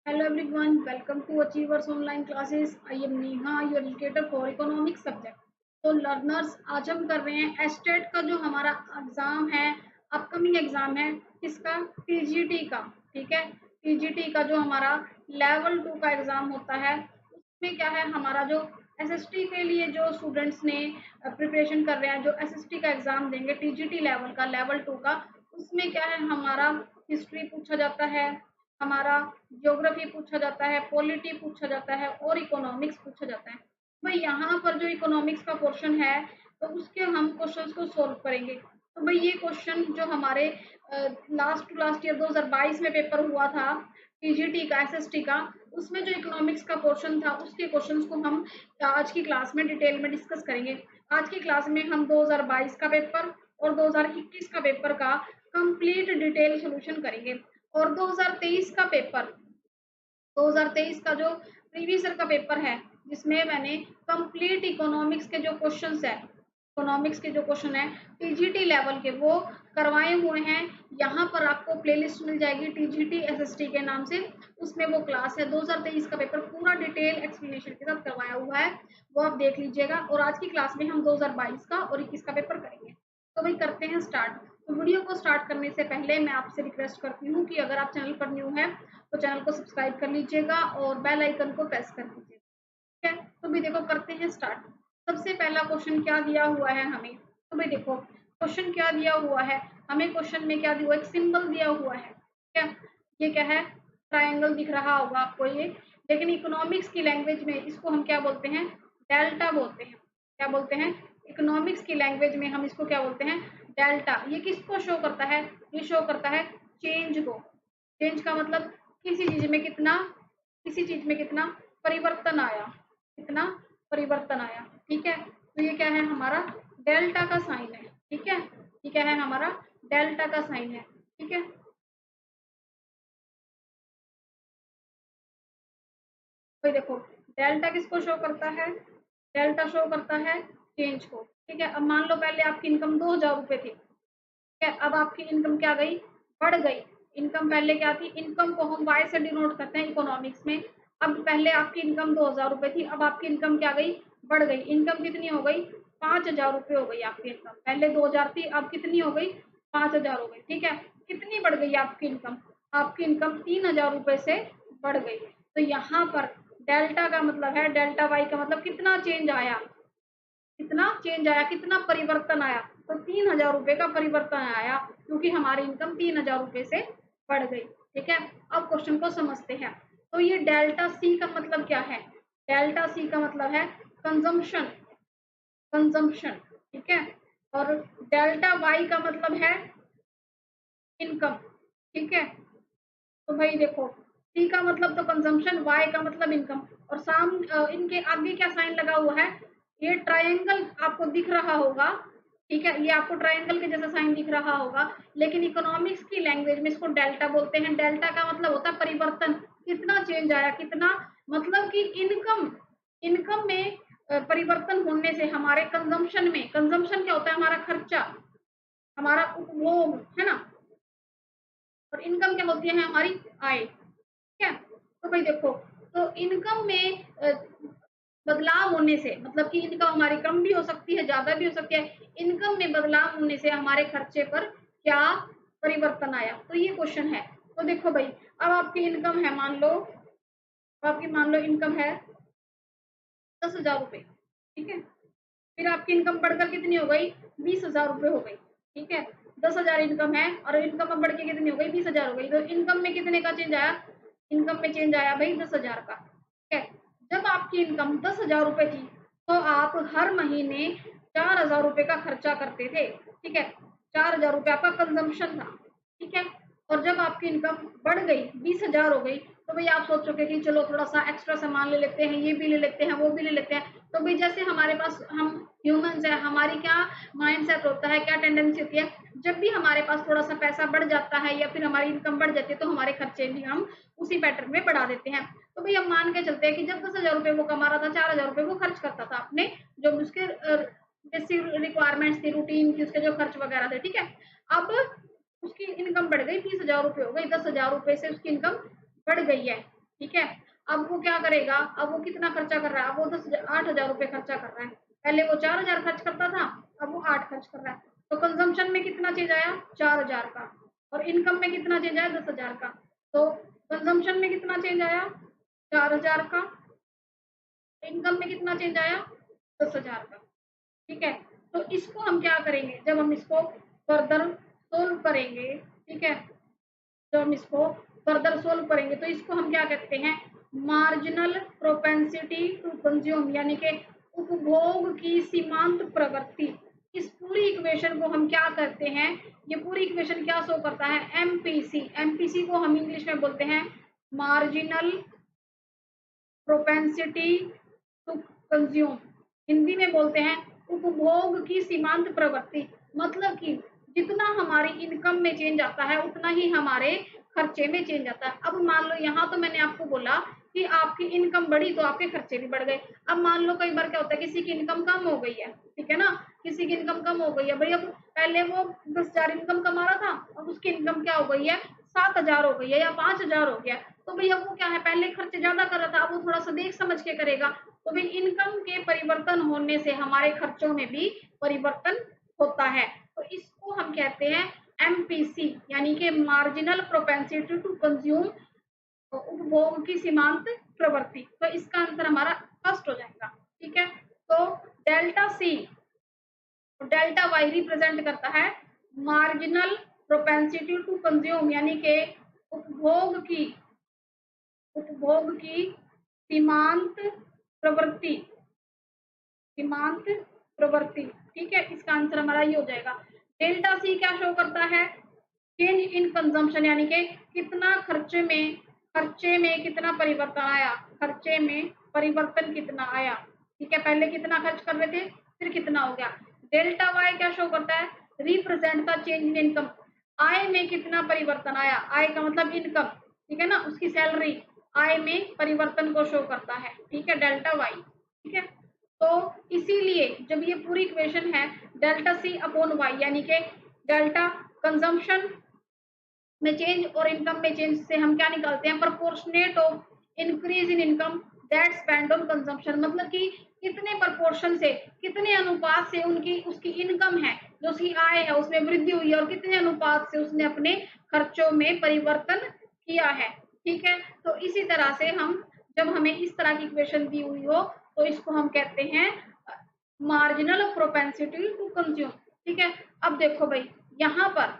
Hello everyone, welcome to Achievers Online Classes. I am Neha, your educator for economics subject. तो learners आज हम कर रहे हैं एस्टेट का जो हमारा एग्जाम है, अपकमिंग एग्जाम है किसका, टीजीटी का। ठीक है, टीजीटी का जो हमारा लेवल 2 का एग्जाम होता है उसमें क्या है, हमारा जो एसएसटी के लिए जो स्टूडेंट्स ने प्रिपरेशन कर रहे हैं, जो एसएसटी का एग्जाम देंगे टीजीटी लेवल का, लेवल 2 का, उसमें क्या है, हमारा हिस्ट्री पूछा जाता है, हमारा ज्योग्राफी पूछा जाता है, पॉलिटी पूछा जाता है और इकोनॉमिक्स पूछा जाता है। भाई यहाँ पर जो इकोनॉमिक्स का पोर्शन है तो उसके हम क्वेश्चंस को सॉल्व करेंगे। तो भाई ये क्वेश्चन जो हमारे लास्ट टू लास्ट ईयर 2022 में पेपर हुआ था टीजीटी का, एसएसटी का, उसमें जो इकोनॉमिक्स का पोर्शन था उसके क्वेश्चंस को हम आज की क्लास में डिटेल में डिस्कस करेंगे। आज की क्लास में हम 2022 का पेपर और 2021 का पेपर का कंप्लीट डिटेल सोल्यूशन करेंगे। और 2023 का पेपर, 2023 का जो प्रीवियस ईयर का पेपर है जिसमें मैंने कंप्लीट इकोनॉमिक्स के जो क्वेश्चंस है, इकोनॉमिक्स के जो क्वेश्चन है टीजीटी लेवल के, वो करवाए हुए हैं। यहाँ पर आपको प्लेलिस्ट मिल जाएगी टीजीटी एसएसटी के नाम से, उसमें वो क्लास है। 2023 का पेपर पूरा डिटेल एक्सप्लेनेशन के साथ करवाया हुआ है, वो आप देख लीजिएगा। और आज की क्लास में हम 2022 का और 21 का पेपर करेंगे। तो भाई करते हैं स्टार्ट। तो वीडियो को स्टार्ट करने से पहले मैं आपसे रिक्वेस्ट करती हूँ कि अगर आप चैनल पर न्यू है तो चैनल को सब्सक्राइब कर लीजिएगा और बेल आइकन को प्रेस कर लीजिएगा। ठीक है, तो भी देखो करते हैं स्टार्ट। सबसे पहला क्वेश्चन क्या दिया हुआ है हमें, तो भाई देखो क्वेश्चन क्या दिया हुआ है हमें। क्वेश्चन में क्या दिया हुआ है, एक सिंबल दिया हुआ है। क्या ये क्या है, ट्रायंगल दिख रहा होगा आपको ये, लेकिन इकोनॉमिक्स की लैंग्वेज में इसको हम क्या बोलते हैं, डेल्टा बोलते हैं। क्या बोलते हैं, इकोनॉमिक्स की लैंग्वेज में हम इसको क्या बोलते हैं, डेल्टा। ये किसको शो करता है, ये शो करता है चेंज को। चेंज का मतलब किसी चीज में कितना, किसी चीज में कितना परिवर्तन आया, कितना परिवर्तन आया। ठीक है, तो ये क्या है, हमारा डेल्टा का साइन है। ठीक है, ये क्या है, हमारा डेल्टा का साइन है। ठीक है, तो देखो डेल्टा किसको शो करता है, डेल्टा शो करता है चेंज को। ठीक है, अब मान लो पहले आपकी इनकम 2000 रुपए थी। ठीक है, अब आपकी इनकम क्या गई, बढ़ गई। इनकम पहले क्या थी, इनकम को हम वाई से डिनोट करते हैं इकोनॉमिक्स में। अब पहले आपकी इनकम 2000 रुपए थी, अब आपकी इनकम क्या गई, बढ़ गई। इनकम कितनी हो गई, 5000 रुपये हो गई आपकी इनकम। पहले 2000 थी, अब कितनी हो गई, 5000 हो गई। ठीक है, कितनी बढ़ गई आपकी इनकम, आपकी इनकम 3000 रुपये से बढ़ गई। तो यहाँ पर डेल्टा का मतलब है, डेल्टा वाई का मतलब कितना चेंज आया, कितना चेंज आया, कितना परिवर्तन आया। तो 3000 रुपये का परिवर्तन आया क्योंकि हमारी इनकम 3000 रुपये से बढ़ गई। ठीक है, अब क्वेश्चन को समझते हैं। तो ये डेल्टा सी का मतलब क्या है, डेल्टा सी का मतलब है कंजम्पशन, कंजम्पशन। ठीक है, और डेल्टा वाई का मतलब है इनकम। ठीक है, तो भाई देखो सी का मतलब तो कंजम्पशन, वाई का मतलब इनकम, और इनके आगे क्या साइन लगा हुआ है, ये ट्रायंगल आपको दिख रहा होगा। ठीक है, ये आपको ट्रायंगल के जैसा साइन दिख रहा होगा, लेकिन इकोनॉमिक्स की लैंग्वेज में इसको डेल्टा बोलते हैं। डेल्टा का मतलब होता है परिवर्तन, कितना चेंज आया, कितना मतलब कि इनकम, इनकम में परिवर्तन होने से हमारे कंजम्पशन में, कंजम्पशन क्या होता है, हमारा खर्चा, हमारा उपभोग है ना, और इनकम क्या होती है, हमारी आय। ठीक है, तो भाई देखो, तो इनकम में बदलाव होने से, मतलब कि इनकम हमारी कम भी हो सकती है, ज्यादा भी हो सकती है। इनकम में बदलाव होने से हमारे खर्चे पर क्या परिवर्तन आया, तो ये क्वेश्चन है। तो देखो भाई, अब आपकी इनकम है, मान लो आपकी, मान लो इनकम है 10,000 रुपये। ठीक है, फिर आपकी इनकम बढ़कर कितनी हो गई, 20,000 रुपये हो गई। ठीक है, 10,000 इनकम है और इनकम अब बढ़ के कितनी हो गई, 20,000 हो गई। तो इनकम में कितने का चेंज आया, इनकम में चेंज आया भाई 10,000 का। ठीक है, जब आपकी इनकम 10,000 रुपये थी तो आप हर महीने 4,000 रुपये का खर्चा करते थे। ठीक है, 4,000 रुपये आपका कंजम्पशन था। ठीक है, और जब आपकी इनकम बढ़ गई, 20,000 हो गई, तो भाई आप सोचोगे कि चलो थोड़ा सा एक्स्ट्रा सामान ले लेते हैं, ये भी ले लेते हैं, वो भी ले लेते हैं। तो भाई जैसे हमारे पास, हम ह्यूमंस है, हमारी क्या माइंड सेट होता है, क्या टेंडेंसी होती है, जब भी हमारे पास थोड़ा सा पैसा बढ़ जाता है या फिर हमारी इनकम बढ़ जाती है तो हमारे खर्चे भी हम उसी पैटर्न में बढ़ा देते हैं। तो भाई हम मान के चलते हैं कि जब 10,000 रुपये वो कमा रहा था, 4,000 रुपये वो खर्च करता था अपने जो उसके बेसिक रिक्वायरमेंट्स थी, रूटीन की, उसके जो खर्च वगैरह थे। ठीक है, अब उसकी इनकम बढ़ गई, 20,000 रुपये हो गई, 10,000 रुपये से उसकी इनकम बढ़ गई है। ठीक है। अब वो क्या करेगा, अब वो कितना खर्चा कर रहा है, अब वो 8,000 रुपये खर्चा कर रहा है। पहले वो 4,000 खर्च करता था, अब वो 8 खर्च कर रहा है। तो कंजम्पशन में कितना चेंज आया, 4,000 का। और इनकम में कितना चेंज आया, 10,000 का। तो कंजम्पशन में कितना चेंज आया, 4,000 का। इनकम में कितना चेंज आया, 10,000 का। ठीक है। तो इसको हम क्या करेंगे, जब हम इसको फर्दर सोल्व करेंगे, ठीक है, जब हम इसको फर्दर सोल्व करेंगे तो इसको हम क्या कहते हैं, मार्जिनल प्रोपेंसिटी टू कंज्यूम, यानी कि उपभोग की सीमांत प्रवृत्ति। इस पूरी इक्वेशन को हम क्या करते हैं, ये पूरी इक्वेशन क्या शो करता है, एमपीसी। एमपीसी को हम इंग्लिश में बोलते हैं marginal propensity to consume, Hindi में बोलते हैं उपभोग की सीमांत प्रवृत्ति। मतलब कि जितना हमारी इनकम में चेंज आता है उतना ही हमारे खर्चे में चेंज आता है। अब मान लो यहाँ तो मैंने आपको बोला कि आपकी इनकम बढ़ी तो आपके खर्चे भी बढ़ गए। अब मान लो कई बार क्या होता है, किसी की इनकम कम हो गई है, ठीक है ना, किसी की इनकम कम हो गई है भाई। अब पहले वो 10,000 इनकम कमा रहा था, अब उसकी इनकम क्या हो गई है, 7,000 हो गई है या 5,000 हो गया। तो भैया वो क्या है, पहले खर्च ज्यादा कर रहा था, अब वो थोड़ा सा देख समझ के करेगा। तो भाई इनकम के परिवर्तन होने से हमारे खर्चों में भी परिवर्तन होता है। तो इसको हम कहते हैं एमपीसी, यानी कि मार्जिनल प्रोपेंसिटी टू कंज्यूम, उपभोग की सीमांत प्रवृत्ति। तो इसका आंसर हमारा फर्स्ट हो जाएगा। ठीक है। तो delta C, delta Y represent करता है मार्जिनल प्रोपेंसिटी टू कंज्यूम, यानी कि उपभोग की सीमांत प्रवृत्ति, सीमांत प्रवृत्ति। ठीक है, इसका आंसर हमारा ये हो जाएगा। डेल्टा सी क्या शो करता है, चेंज इन कंजम्पशन, यानी कि कितना खर्चे में कितना परिवर्तन आया, खर्चे में परिवर्तन कितना आया। ठीक है, पहले कितना खर्च कर रहे थे, फिर कितना हो गया। डेल्टा वाई क्या शो करता है, represent the change in income, आय में कितना परिवर्तन आया, आय का मतलब इनकम, ठीक है ना, उसकी सैलरी आय में परिवर्तन को शो करता है। ठीक है, डेल्टा वाई। ठीक है, तो इसीलिए जब ये पूरी इक्वेशन है डेल्टा सी अपॉन वाई, यानी कि डेल्टा कंजम्पशन में चेंज और इनकम में चेंज से हम क्या निकालते हैं, proportionate of increase in income that spend on consumption. मतलब कि कितने प्रपोर्शन से, कितने अनुपात से उनकी उसकी इनकम है, जो उसकी आय है उसमें वृद्धि हुई है, और कितने अनुपात से उसने अपने खर्चों में परिवर्तन किया है। ठीक है, तो इसी तरह से हम जब हमें इस तरह की इक्वेशन दी हुई हो तो इसको हम कहते हैं मार्जिनल प्रोपेंसिटी टू कंज्यूम। ठीक है, अब देखो भाई यहाँ पर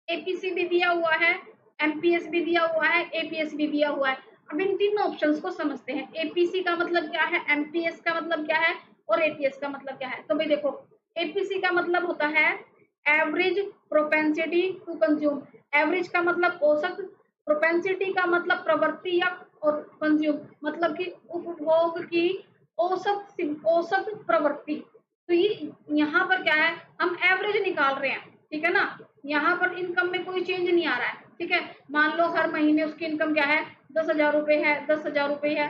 एपीसी भी दिया हुआ है, एमपीएस भी दिया हुआ है, एपीएस भी दिया हुआ है। अब इन तीनों ऑप्शंस को समझते हैं। एपीसी का मतलब क्या है, एमपीएस का मतलब क्या है, और एपीएस का मतलब क्या है। तो भाई देखो, एपीसी का मतलब होता है average propensity to consume. Average का मतलब औसत, प्रोपेंसिटी का मतलब प्रवृत्ति या, और कंज्यूम मतलब कि उपभोग की औसत प्रवृत्ति। तो ये यहाँ पर क्या है, हम एवरेज निकाल रहे हैं। ठीक है ना, यहाँ पर इनकम में कोई चेंज नहीं आ रहा है। ठीक है, मान लो हर महीने उसकी इनकम क्या है, 10,000 रुपये है, 10,000 रुपये है,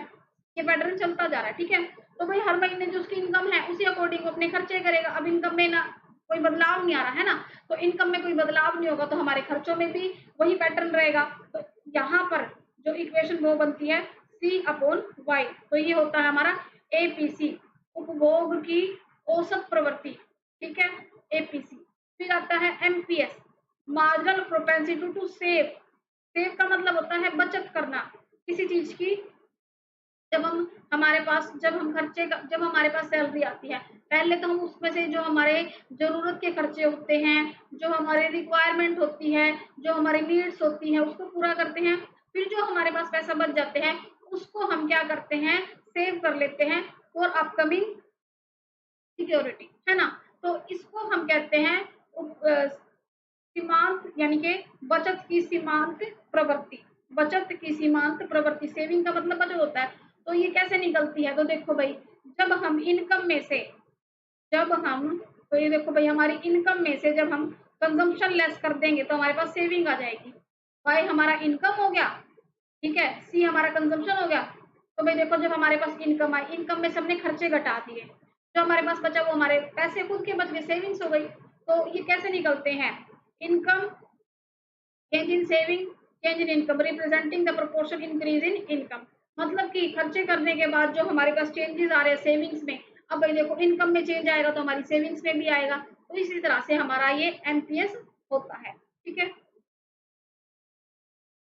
ये पैटर्न चलता जा रहा है। ठीक है, तो भाई हर महीने जो उसकी इनकम है उसी अकॉर्डिंग अपने खर्चे करेगा। अब इनकम में ना कोई बदलाव नहीं आ रहा है ना, तो इनकम में कोई बदलाव नहीं होगा तो हमारे खर्चों में भी वही पैटर्न रहेगा। तो यहाँ पर जो इक्वेशन वो बनती है सी अपॉन वाई, तो ये होता है हमारा एपीसी, उपभोग की औसत प्रवृत्ति। ठीक है, एपीसी। फिर आता है MPS, marginal propensity to save. Save का मतलब होता है बचत करना किसी चीज की। जब हमारे पास जब हमारे पास सैलरी आती है, पहले तो हम उसमें से जो हमारे जरूरत के खर्चे होते हैं, जो हमारे रिक्वायरमेंट होती है, जो हमारी नीड्स होती है, उसको पूरा करते हैं। फिर जो हमारे पास पैसा बच जाते हैं उसको हम क्या करते हैं, सेव कर लेते हैं फॉर अपकमिंग सिक्योरिटी, है ना। तो इसको हम कहते हैं सीमांत, यानी कि बचत की सीमांत प्रवृत्ति। बचत की सीमांत प्रवृत्ति, सेविंग का मतलब बचत होता है। तो ये कैसे निकलती है, तो देखो भाई, जब हम इनकम में से जब हम तो ये देखो भाई, हमारी इनकम में से जब हम कंजम्पशन लेस कर देंगे तो हमारे पास सेविंग आ जाएगी। भाई हमारा इनकम हो गया, ठीक है, सी हमारा कंजम्पशन हो गया। तो भाई देखो, जब हमारे पास इनकम आई, इनकम में से हमने खर्चे घटा दिए, जो हमारे पास बचा वो हमारे पैसे खुद के बच गए, सेविंग्स हो गई। तो ये कैसे निकलते हैं, income change in saving, change in income representing the proportion increase in income, मतलब कि खर्चे करने के बाद जो हमारे पास चेंजेस आ रहे हैं सेविंग्स में, अब भाई देखो इनकम में चेंज आएगा तो हमारी सेविंग्स में भी आएगा, तो इसी तरह से हमारा ये एमपीएस होता है। ठीक है,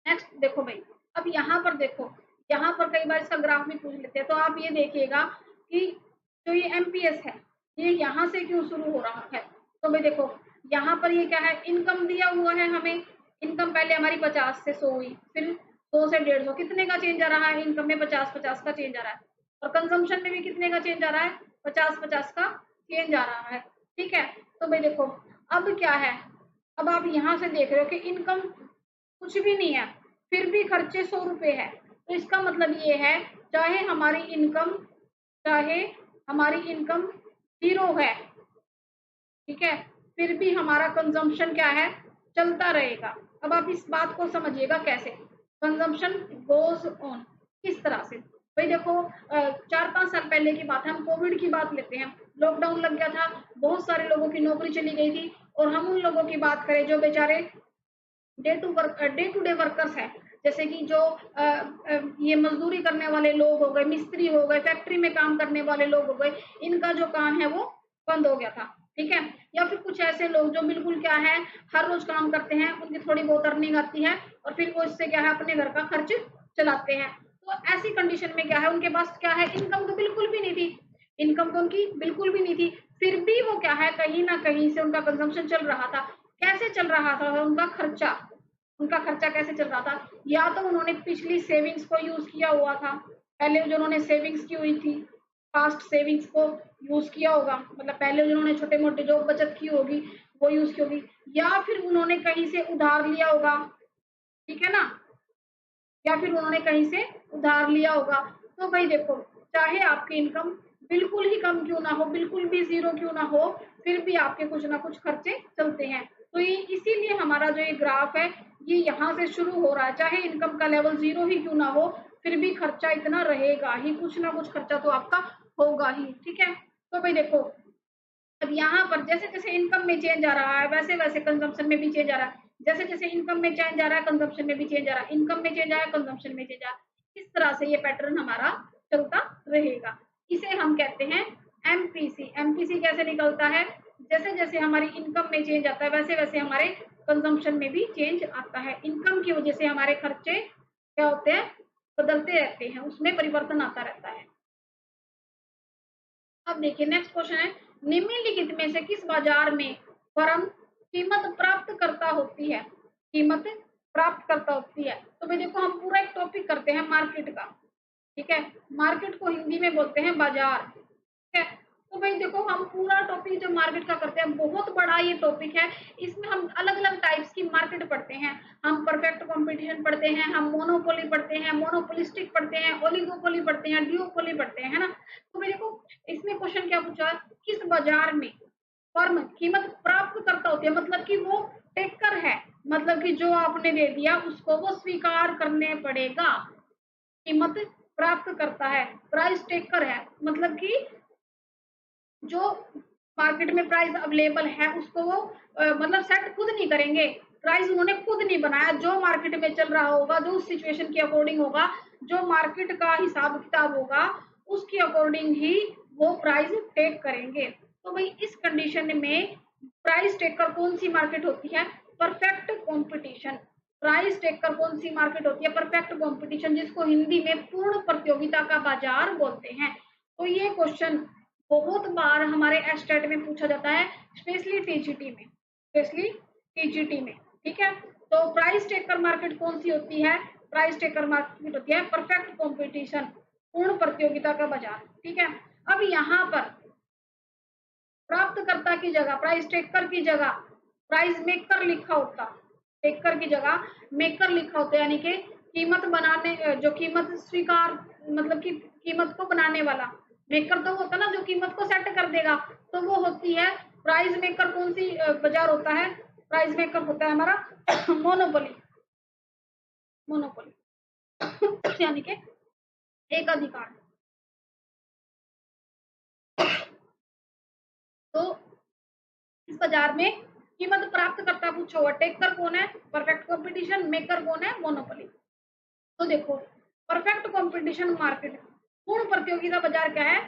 नेक्स्ट देखो भाई, अब यहाँ पर देखो, यहाँ पर कई बार इसका ग्राफ भी पूछ लेते हैं, तो आप ये देखिएगा कि जो ये एमपीएस है ये यहाँ से क्यों शुरू हो रहा है। तो भाई देखो यहाँ पर ये क्या है, इनकम दिया हुआ है हमें, इनकम पहले हमारी 50 से 100 हुई, फिर 100 से 150, कितने का चेंज आ रहा है, इनकम में 50-50 का चेंज आ रहा है, और कंजम्पशन में भी कितने का चेंज आ रहा है, 50-50 का चेंज आ रहा है। ठीक है, तो भाई देखो अब क्या है, अब आप यहाँ से देख रहे हो कि इनकम कुछ भी नहीं है, फिर भी खर्चे 100 रुपए है, तो इसका मतलब ये है चाहे हमारी इनकम 0 है, ठीक है, फिर भी हमारा कंजम्पशन क्या है, चलता रहेगा। अब आप इस बात को समझिएगा कैसे, कंजम्पशन गोज ऑन, किस तरह से। भाई देखो 4-5 साल पहले की बात है, हम कोविड की बात लेते हैं, लॉकडाउन लग गया था, बहुत सारे लोगों की नौकरी चली गई थी, और हम उन लोगों की बात करें जो बेचारे डे टू डे वर्कर्स हैं, जैसे कि जो ये मजदूरी करने वाले लोग हो गए, मिस्त्री हो गए, फैक्ट्री में काम करने वाले लोग हो गए, इनका जो काम है वो बंद हो गया था। ठीक है, या फिर कुछ ऐसे लोग जो बिल्कुल क्या है हर रोज काम करते हैं, उनकी थोड़ी बहुत अर्निंग आती है और फिर वो इससे क्या है अपने घर का खर्च चलाते हैं, तो ऐसी कंडीशन में क्या है उनके पास क्या है, इनकम तो बिल्कुल भी नहीं थी, इनकम तो उनकी बिल्कुल भी नहीं थी, फिर भी वो क्या है कहीं ना कहीं से उनका कंजम्पशन चल रहा था। कैसे चल रहा था उनका खर्चा कैसे चल रहा था, या तो उन्होंने पिछली सेविंग्स को यूज किया हुआ था, पहले जो उन्होंने सेविंग्स की हुई थी पास्ट सेविंग्स को यूज किया होगा, मतलब पहले उन्होंने छोटे मोटे जो बचत की होगी वो यूज की होगी, या फिर उन्होंने कहीं से उधार लिया होगा, ठीक है ना, या फिर उन्होंने कहीं से उधार लिया होगा। तो भाई देखो चाहे आपकी इनकम बिल्कुल ही कम क्यों ना हो, बिल्कुल भी 0 क्यों ना हो, फिर भी आपके कुछ ना कुछ खर्चे चलते हैं। तो ये इसीलिए हमारा जो ये ग्राफ है ये यहाँ से शुरू हो रहा है, चाहे इनकम का लेवल 0 ही क्यों ना हो, फिर भी खर्चा इतना रहेगा ही, कुछ ना कुछ खर्चा तो आपका होगा ही। ठीक है, तो भाई देखो अब यहाँ पर जैसे जैसे इनकम में चेंज आ रहा है वैसे वैसे कंजम्पशन में भी चेंज आ रहा है, जैसे जैसे इनकम में चेंज आ रहा है कंजम्पशन में भी चेंज आ रहा है, इनकम में चेंज आ रहा है कंजम्पशन में चेंज आ रहा है, इस तरह से ये पैटर्न हमारा चलता रहेगा। इसे हम कहते हैं एमपीसी। एमपीसी कैसे निकलता है, जैसे जैसे हमारी इनकम में चेंज आता है वैसे वैसे हमारे कंजम्पशन में भी चेंज आता है, इनकम की वजह से हमारे खर्चे क्या होते हैं, बदलते रहते हैं, उसमें परिवर्तन आता रहता है। अब देखिए नेक्स्ट क्वेश्चन है, निम्नलिखित में से किस बाजार में फर्म कीमत प्राप्त करता होती है, कीमत प्राप्त करता होती है। तो भाई देखो हम पूरा एक टॉपिक करते हैं मार्केट का, ठीक है, मार्केट को हिंदी में बोलते हैं बाजार। ठीक है, तो भाई देखो हम पूरा टॉपिक जो मार्केट का करते हैं बहुत बड़ा ये टॉपिक है, इसमें हम अलग अलग टाइप्स की मार्केट पढ़ते हैं, हम परफेक्ट कंपटीशन पढ़ते हैं, हम मोनोपोली पढ़ते हैं, मोनोपोलिस्टिक पढ़ते हैं, ओलिगोपोली पढ़ते हैं, डिओपोली पढ़ते हैं, है ना। तो भाई देखो इसमें क्वेश्चन क्या पूछा, किस बाजार में फर्म कीमत प्राप्त करता होती है, मतलब कि वो टेकर है, मतलब कि जो आपने दे दिया उसको वो स्वीकार करने पड़ेगा, कीमत प्राप्त करता है, प्राइस टेकर है, मतलब कि जो मार्केट में प्राइस अवेलेबल है उसको वो मतलब सेट खुद नहीं करेंगे, प्राइस उन्होंने खुद नहीं बनाया, जो मार्केट में चल रहा होगा, जो उस सिचुएशन के अकॉर्डिंग होगा, जो मार्केट का हिसाब किताब होगा उसके अकॉर्डिंग ही वो प्राइस टेक करेंगे। तो भाई इस कंडीशन में प्राइस टेकर कौन सी मार्केट होती है, परफेक्ट कंपटीशन। प्राइस टेकर कौन सी मार्केट होती है, परफेक्ट कंपटीशन, जिसको हिंदी में पूर्ण प्रतियोगिता का बाजार बोलते हैं। तो ये क्वेश्चन बहुत बार हमारे एस्टेट में पूछा जाता है, स्पेशली टीजीटी में, स्पेशली टीजीटी में। ठीक है, तो प्राइस टेकर मार्केट कौन सी होती है, प्राइस टेकर मार्केट होती है परफेक्ट कंपटीशन, पूर्ण प्रतियोगिता का बाजार। ठीक है, अब यहाँ पर प्राप्तकर्ता की जगह प्राइस टेकर की जगह प्राइस मेकर लिखा होता, टेकर की जगह मेकर लिखा होता, यानी कि कीमत बनाने जो कीमत स्वीकार मतलब कि कीमत को बनाने वाला, मेकर तो होता ना जो कीमत को सेट कर देगा, तो वो होती है प्राइस मेकर। कौन सी बाजार होता है, प्राइस मेकर होता है हमारा मोनोपोली, मोनोपोली यानी कि एक अधिकार। तो इस बाजार में कीमत प्राप्त करता पूछा हुआ, टेकर कौन है, परफेक्ट कंपटीशन, मेकर कौन है, मोनोपोली। तो देखो परफेक्ट कंपटीशन मार्केट, पूर्ण प्रतियोगिता बाजार क्या है,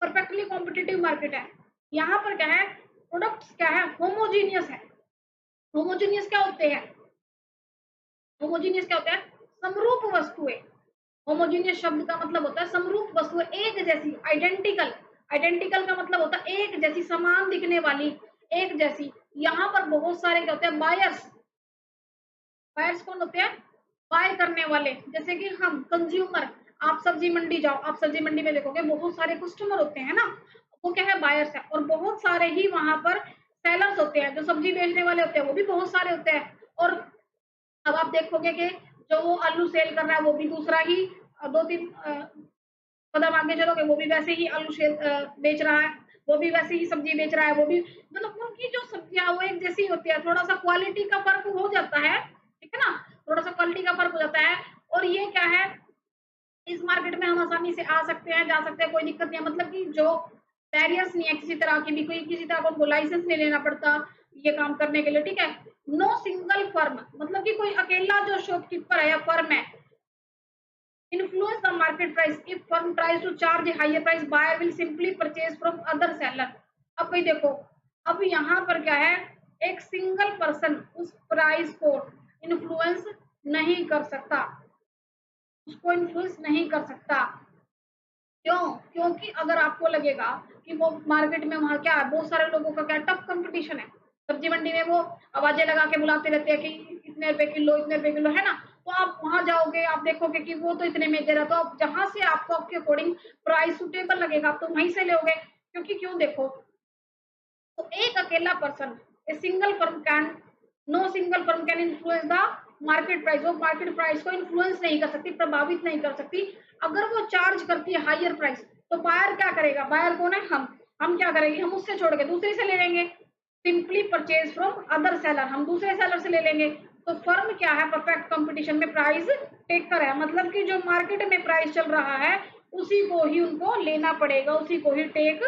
परफेक्टली कॉम्पिटिटिव मार्केट है। यहाँ पर क्या है, प्रोडक्ट्स क्या है, होमोजीनियस है। होमोजीनियस क्या होते हैं, होमोजीनियस क्या होता है, समरूप वस्तुएं। होमोजीनियस शब्द का मतलब होता है समरूप वस्तुएं, एक जैसी, आइडेंटिकल। आइडेंटिकल का मतलब होता है एक जैसी, समान दिखने वाली, एक जैसी। यहाँ पर बहुत सारे क्या होते हैं, बायर्स। बायर्स कौन होते हैं, बाय करने वाले। जैसे कि हम कंज्यूमर, आप सब्जी मंडी जाओ, आप सब्जी मंडी में देखोगे बहुत सारे कस्टमर होते हैं ना, वो क्या है, बायर्स है। और बहुत सारे ही वहां पर सेलर्स होते हैं, जो सब्जी बेचने वाले होते हैं वो भी बहुत सारे होते हैं। और अब आप देखोगे कि जो वो आलू सेल कर रहा है वो भी दूसरा ही, दो तीन कदम आगे चलोगे वो भी वैसे ही आलू बेच रहा है, वो भी वैसे ही सब्जी बेच रहा है, वो भी, मतलब उनकी जो सब्जियां वो एक जैसी होती है। थोड़ा सा क्वालिटी का फर्क हो जाता है, ठीक है ना, थोड़ा सा क्वालिटी का फर्क हो जाता है। और ये क्या है, इस मार्केट में हम आसानी से आ सकते हैं, जा सकते हैं, कोई दिक्कत नहीं है। मतलब कि जो बैरियर्स नहीं है किसी तरह की भी, कोई किसी तरह का उनको लाइसेंस नहीं लेना पड़ता ये काम करने के लिए, ठीक है। नो सिंगल फर्म, मतलब कि कोई अकेला जो शॉपकीपर है या फर्म है, influence the market price. If firm tries to charge a higher price, buyer will simply purchase from other seller. अब भाई देखो, अब यहाँ पर क्या है, एक सिंगल पर्सन उस प्राइस को इन्फ्लुएंस नहीं कर सकता, उसको इन्फ्लुएंस नहीं कर सकता। क्यों, क्योंकि अगर आपको लगेगा कि वो मार्केट में वहां क्या है, बहुत सारे लोगों का क्या टफ कंपटीशन है। सब्जी मंडी में वो आवाजें लगा के बुलाते रहते हैं कि इतने रुपए किलो, इतने रुपए किलो, है ना। तो आप वहां जाओगे, आप देखोगे कि वो तो इतने में दे रहा, तो आप जहां से आपको आपके अकॉर्डिंग प्राइस सुटेबल लगेगा आप तो वहीं से लोगे। क्योंकि क्यों, देखो, तो एक अकेला person, a single firm can, no single firm can influence the market price. वो मार्केट प्राइस को इन्फ्लुएंस नहीं कर सकती, प्रभावित नहीं कर सकती। अगर वो चार्ज करती है हायर प्राइस, तो बायर क्या करेगा, बायर कौन है, हम क्या करेंगे, हम उससे छोड़ के दूसरे से ले लेंगे। Simply purchase from other seller, हम दूसरे सेलर से ले लेंगे। तो फर्म क्या है, परफेक्ट कंपटीशन में प्राइस टेकर है, मतलब कि जो मार्केट में प्राइस चल रहा है उसी को ही उनको लेना पड़ेगा, उसी को ही टेक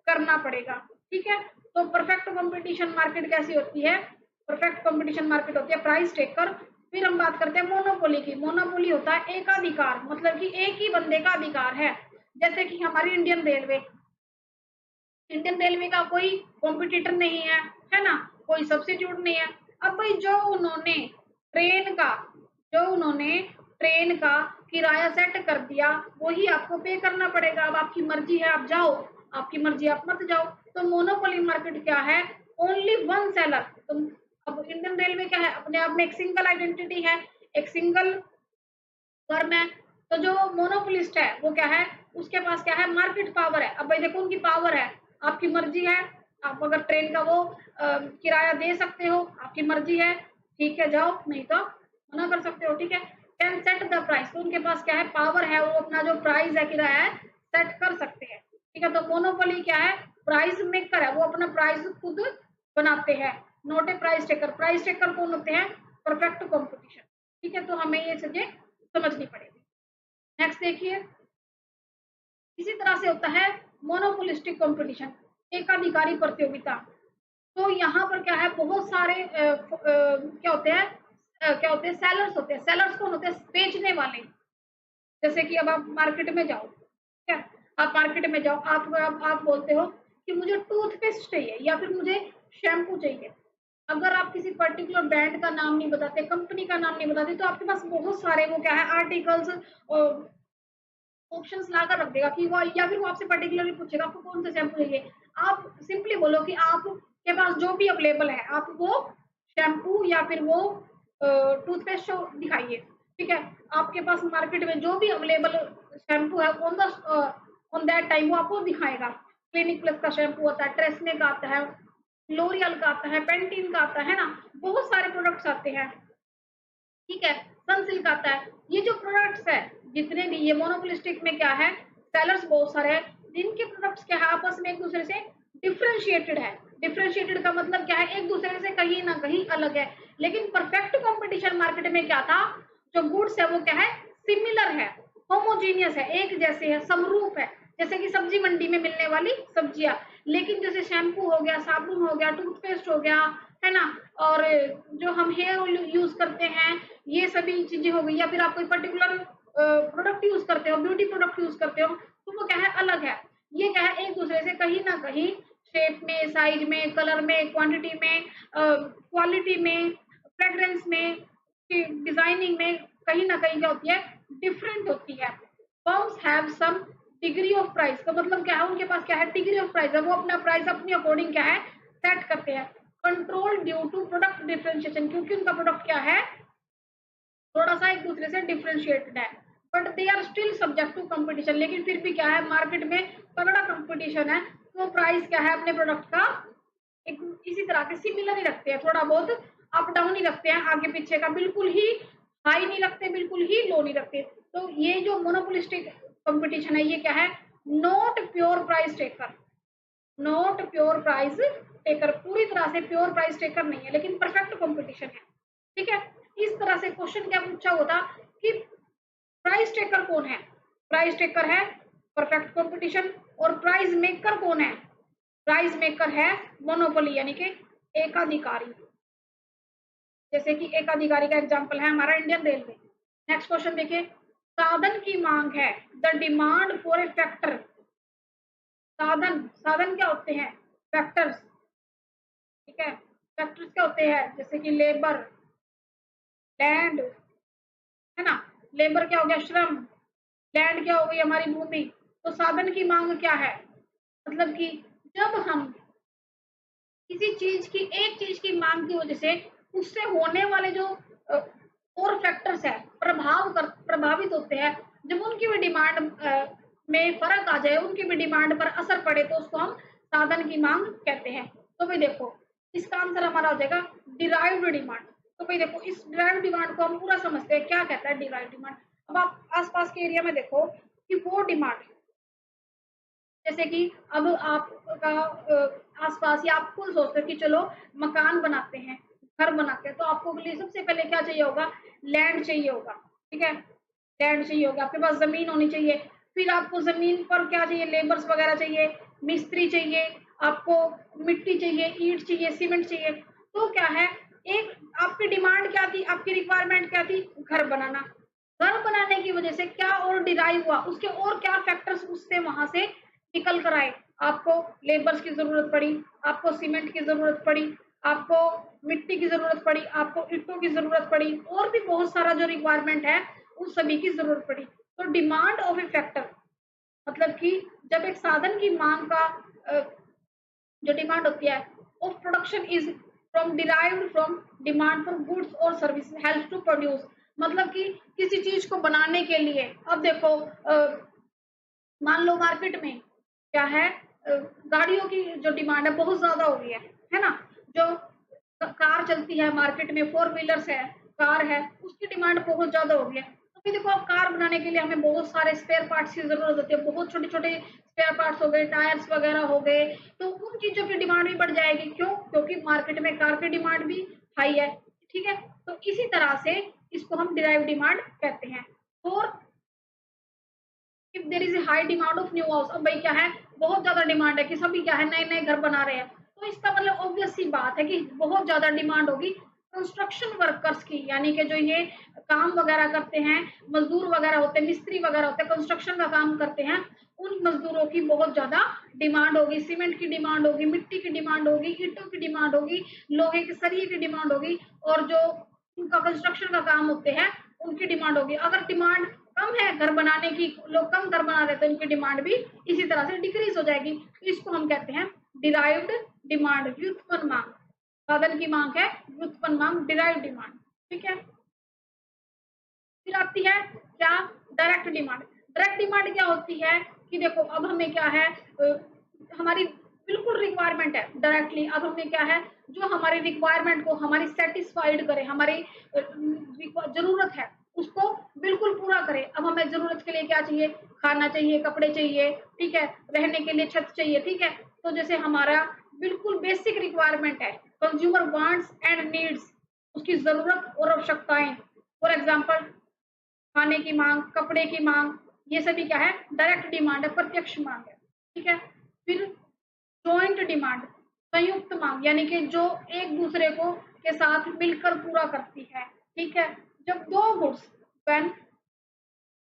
करना पड़ेगा, ठीक है। तो परफेक्ट कंपटीशन मार्केट कैसी होती है, परफेक्ट कंपटीशन मार्केट होती है प्राइस टेकर। फिर हम बात करते हैं मोनोपोली की। मोनोपोली होता है एकाधिकार, मतलब कि एक ही बंदे का अधिकार है। जैसे कि हमारी इंडियन रेलवे, इंडियन रेलवे का कोई कॉम्पिटिटर नहीं है ना, कोई सब्सिट्यूट नहीं है। अब भाई ट्रेन का उन्होंने ट्रेन का किराया सेट कर दिया, वही आपको पे करना पड़ेगा। अब आपकी मर्जी है आप जाओ, आपकी मर्जी आप मत जाओ। तो मोनोपोली मार्केट क्या है, ओनली वन सेलर। तो अब इंडियन रेलवे क्या है, अपने आप में एक सिंगल आइडेंटिटी है, एक सिंगल फर्म है। तो जो मोनोपोलिस्ट है वो क्या है, उसके पास क्या है, मार्केट पावर है। अब भाई देखो उनकी पावर है, आपकी मर्जी है, आप अगर ट्रेन का वो किराया दे सकते हो, आपकी मर्जी है, ठीक है जाओ, नहीं तो मना कर सकते हो, ठीक है। कैन सेट द प्राइस, तो उनके पास क्या है, पावर है, वो अपना जो प्राइस है, किराया है, सेट कर सकते हैं, ठीक है। तो मोनोपोली क्या है, प्राइस मेकर है, वो अपना प्राइस खुद बनाते हैं, not a price taker. Price taker कौन होते हैं, परफेक्ट कॉम्पिटिशन, ठीक है। तो हमें ये चीजें समझनी पड़ेगी। नेक्स्ट देखिए, इसी तरह से होता है मोनोपोलिस्टिक कंपटीशन, एकाधिकारी प्रतियोगिता। तो यहाँ पर क्या है, बहुत सारे क्या होते हैं, सेलर्स होते हैं। सेलर्स कौन होते हैं, बेचने वाले। जैसे कि अब आप मार्केट में जाओ, ठीक है, आप मार्केट में जाओ, आप बोलते हो कि मुझे टूथपेस्ट चाहिए या फिर मुझे शैम्पू चाहिए। अगर आप किसी पर्टिकुलर ब्रांड का नाम नहीं बताते, कंपनी का नाम नहीं बताते, तो आपके पास बहुत सारे वो क्या है, आर्टिकल्स, ऑप्शंस ला कर रख देगा कि वो, या फिर वो आपसे पर्टिकुलरली पूछेगा आपको कौन सा शैम्पू चाहिए। आप सिंपली बोलो कि आपके पास जो भी अवेलेबल है आप वो शैम्पू या फिर वो टूथपेस्ट दिखाइए, ठीक है। आपके पास मार्केट में जो भी अवेलेबल शैम्पू है ऑन दैट टाइम वो आपको दिखाएगा। क्लिनिक प्लस का शैम्पू आता है, ट्रेसमे का आता है, लोरियल का आता है, पेंटीन का आता है ना, बहुत सारे प्रोडक्ट्स आते हैं, ठीक है, सनसिल्क आता है। ये जो प्रोडक्ट्स है जितने भी, ये मोनोपोलिस्टिक में क्या है, सेलर्स बहुत सारे हैं, जिनके प्रोडक्ट्स क्या है, आपस में एक दूसरे से डिफरेंशिएटेड है। डिफरेंशिएटेड का मतलब क्या है, एक दूसरे से कहीं ना कहीं अलग है। लेकिन परफेक्ट कंपटीशन मार्केट में क्या था, जो गुड्स है वो क्या है, सिमिलर है, होमोजीनियस है, एक जैसे है, समरूप है। जैसे कि सब्जी मंडी में मिलने वाली सब्जियां। लेकिन जैसे शैम्पू हो गया, साबुन हो गया, टूथपेस्ट हो गया, है ना, और जो हम हेयर ऑयल यूज करते हैं, ये सभी चीजें हो गई, या फिर आप कोई पर्टिकुलर प्रोडक्ट यूज करते हो, ब्यूटी प्रोडक्ट यूज करते हो, तो वो क्या है, अलग है। ये क्या है, एक दूसरे से कहीं ना कहीं शेप में, साइज में, कलर में, क्वांटिटी में, क्वालिटी में, फ्रेग्रेंस में, डिजाइनिंग में कहीं ना कहीं क्या होती है, डिफरेंट होती है। Firms have some degree of price का मतलब क्या है, उनके पास क्या है, डिग्री ऑफ प्राइस है, वो अपना प्राइस अपनी अकॉर्डिंग क्या है, सेट करते हैं। Control due to product differentiation, क्योंकि उनका प्रोडक्ट क्या है, थोड़ा सा एक दूसरे से डिफरेंशिएटेड है। But they are still subject to competition, लेकिन फिर भी क्या है, मार्केट में तगड़ा कंपटीशन है, तो प्राइस क्या है अपने प्रोडक्ट का एक इसी तरह के सिमिलर ही रखते हैं, थोड़ा बहुत अप डाउन ही रखते हैं, आगे पीछे का बिल्कुल ही हाई नहीं रखते, बिल्कुल ही लो नहीं रखते। तो ये जो मोनोपोलिस्टिक कंपटीशन है, ये क्या है, not pure price taker, not pure price taker, पूरी तरह से प्योर प्राइस टेकर नहीं है, लेकिन परफेक्ट कंपटीशन है। ठीक है, इस तरह से क्वेश्चन क्या पूछा होता कि प्राइस टेकर कौन है, प्राइस टेकर है परफेक्ट कंपटीशन, और प्राइस मेकर कौन है, प्राइस मेकर है मोनोपोली, यानी कि एकाधिकारी। जैसे कि एकाधिकारी का एग्जांपल है हमारा इंडियन रेलवे। नेक्स्ट क्वेश्चन देखिए, साधन की मांग है, the demand for a factor. साधन, साधन क्या होते हैं, फैक्टर्स। ठीक है, फैक्टर्स क्या होते हैं, जैसे कि लेबर, लैंड, है ना, लेबर क्या हो गया, श्रम, लैंड क्या हो गई, हमारी भूमि। तो साधन की मांग क्या है, मतलब कि जब हम किसी चीज की, एक चीज की मांग की वजह से उससे होने वाले जो और फैक्टर्स है, प्रभावित होते हैं, जब उनकी भी डिमांड में फर्क आ जाए, उनकी भी डिमांड पर असर पड़े, तो उसको हम साधन की मांग कहते हैं। तो भाई देखो, इसका आंसर हमारा हो जाएगा डिराइव्ड डिमांड। तो भाई देखो, इस डिराइव्ड डिमांड को हम पूरा समझते हैं, क्या कहता है डिराइव्ड डिमांड। अब आप आसपास के एरिया में देखो कि वो डिमांड, जैसे कि अब आपका आसपास, या आप खुद सोचते हो कि चलो मकान बनाते हैं, घर बनाते हैं, तो आपको लिए सबसे पहले क्या चाहिए होगा, लैंड चाहिए होगा। ठीक है, लैंड चाहिए होगा, आपके पास जमीन होनी चाहिए। फिर आपको जमीन पर क्या चाहिए, लेबर्स वगैरह चाहिए, मिस्त्री चाहिए, आपको मिट्टी चाहिए, ईंट चाहिए, सीमेंट चाहिए। तो क्या है, एक आपकी डिमांड क्या थी, आपकी रिक्वायरमेंट क्या थी, घर बनाना। घर बनाने की वजह से क्या और डिराइव हुआ, उसके और क्या फैक्टर्स उससे वहां से निकल कर आए, आपको लेबर्स की जरूरत पड़ी, आपको सीमेंट की जरूरत पड़ी, आपको मिट्टी की जरूरत पड़ी, आपको ईंटों की जरूरत पड़ी, और भी बहुत सारा जो रिक्वायरमेंट है उन सभी की जरूरत पड़ी। तो डिमांड ऑफ ए फैक्टर, मतलब कि जब एक साधन की मांग का जो डिमांड होती है of production is from derived from demand for goods और सर्विस हेल्प टू प्रोड्यूस, मतलब कि किसी चीज को बनाने के लिए। अब देखो, मान लो मार्केट में क्या है, गाड़ियों की जो डिमांड है बहुत ज्यादा हो गई है ना, जो कार चलती है मार्केट में, फोर व्हीलर्स है, कार है, उसकी डिमांड बहुत ज्यादा हो गई है। तो फिर देखो, अब कार बनाने के लिए हमें बहुत सारे स्पेयर पार्ट्स की जरूरत होती है, बहुत छोटे छोटे स्पेयर पार्ट्स हो गए, टायर्स वगैरह हो गए, तो उन चीजों की डिमांड भी बढ़ जाएगी। क्यों, क्योंकि मार्केट में कार की डिमांड भी हाई है। ठीक है, तो इसी तरह से इसको हम डिराइव डिमांड कहते हैं। और if there is a high demand of new house, अब भाई क्या है, बहुत ज्यादा डिमांड है कि सभी क्या है, नए नए घर बना रहे हैं, तो इसका मतलब ऑब्वियस सी बात है कि बहुत ज्यादा डिमांड होगी कंस्ट्रक्शन वर्कर्स की, यानी कि जो ये काम वगैरह करते हैं, मजदूर वगैरह होते हैं, मिस्त्री वगैरह होते हैं, कंस्ट्रक्शन का काम करते हैं, उन मजदूरों की बहुत ज्यादा डिमांड होगी, सीमेंट की डिमांड होगी, मिट्टी की डिमांड होगी, ईंटों की डिमांड होगी, लोहे के सरिये की डिमांड होगी, और जो उनका कंस्ट्रक्शन का काम होते हैं उनकी डिमांड होगी। अगर डिमांड कम है घर बनाने की, लोग कम घर बना रहे, तो इनकी डिमांड भी इसी तरह से डिक्रीज हो जाएगी। तो इसको हम कहते हैं डिराइव्ड डिमांड, व्युत्पन्न मांग। साधन की मांग है व्युत्पन्न मांग, डिराइव्ड डिमांड। ठीक है, फिर आती है क्या, डायरेक्ट डिमांड। डायरेक्ट डिमांड क्या होती है कि देखो, अब हमें क्या है, हमारी बिल्कुल रिक्वायरमेंट है डायरेक्टली, अब हमें क्या है, जो हमारी रिक्वायरमेंट को हमारी सेटिस्फाइड करे, हमारी जरूरत है उसको बिल्कुल पूरा करे। अब हमें जरूरत के लिए क्या चाहिए, खाना चाहिए, कपड़े चाहिए, ठीक है, रहने के लिए छत चाहिए। ठीक है, तो जैसे हमारा बिल्कुल बेसिक रिक्वायरमेंट है, कंज्यूमर वांट्स एंड नीड्स, उसकी जरूरत और आवश्यकताएं, फॉर एग्जाम्पल खाने की मांग, कपड़े की मांग, ये सभी क्या है, डायरेक्ट डिमांड है, प्रत्यक्ष मांग है। ठीक है, फिर जॉइंट डिमांड, संयुक्त मांग, यानी कि जो एक दूसरे को के साथ मिलकर पूरा करती है। ठीक है, जब दो goods, when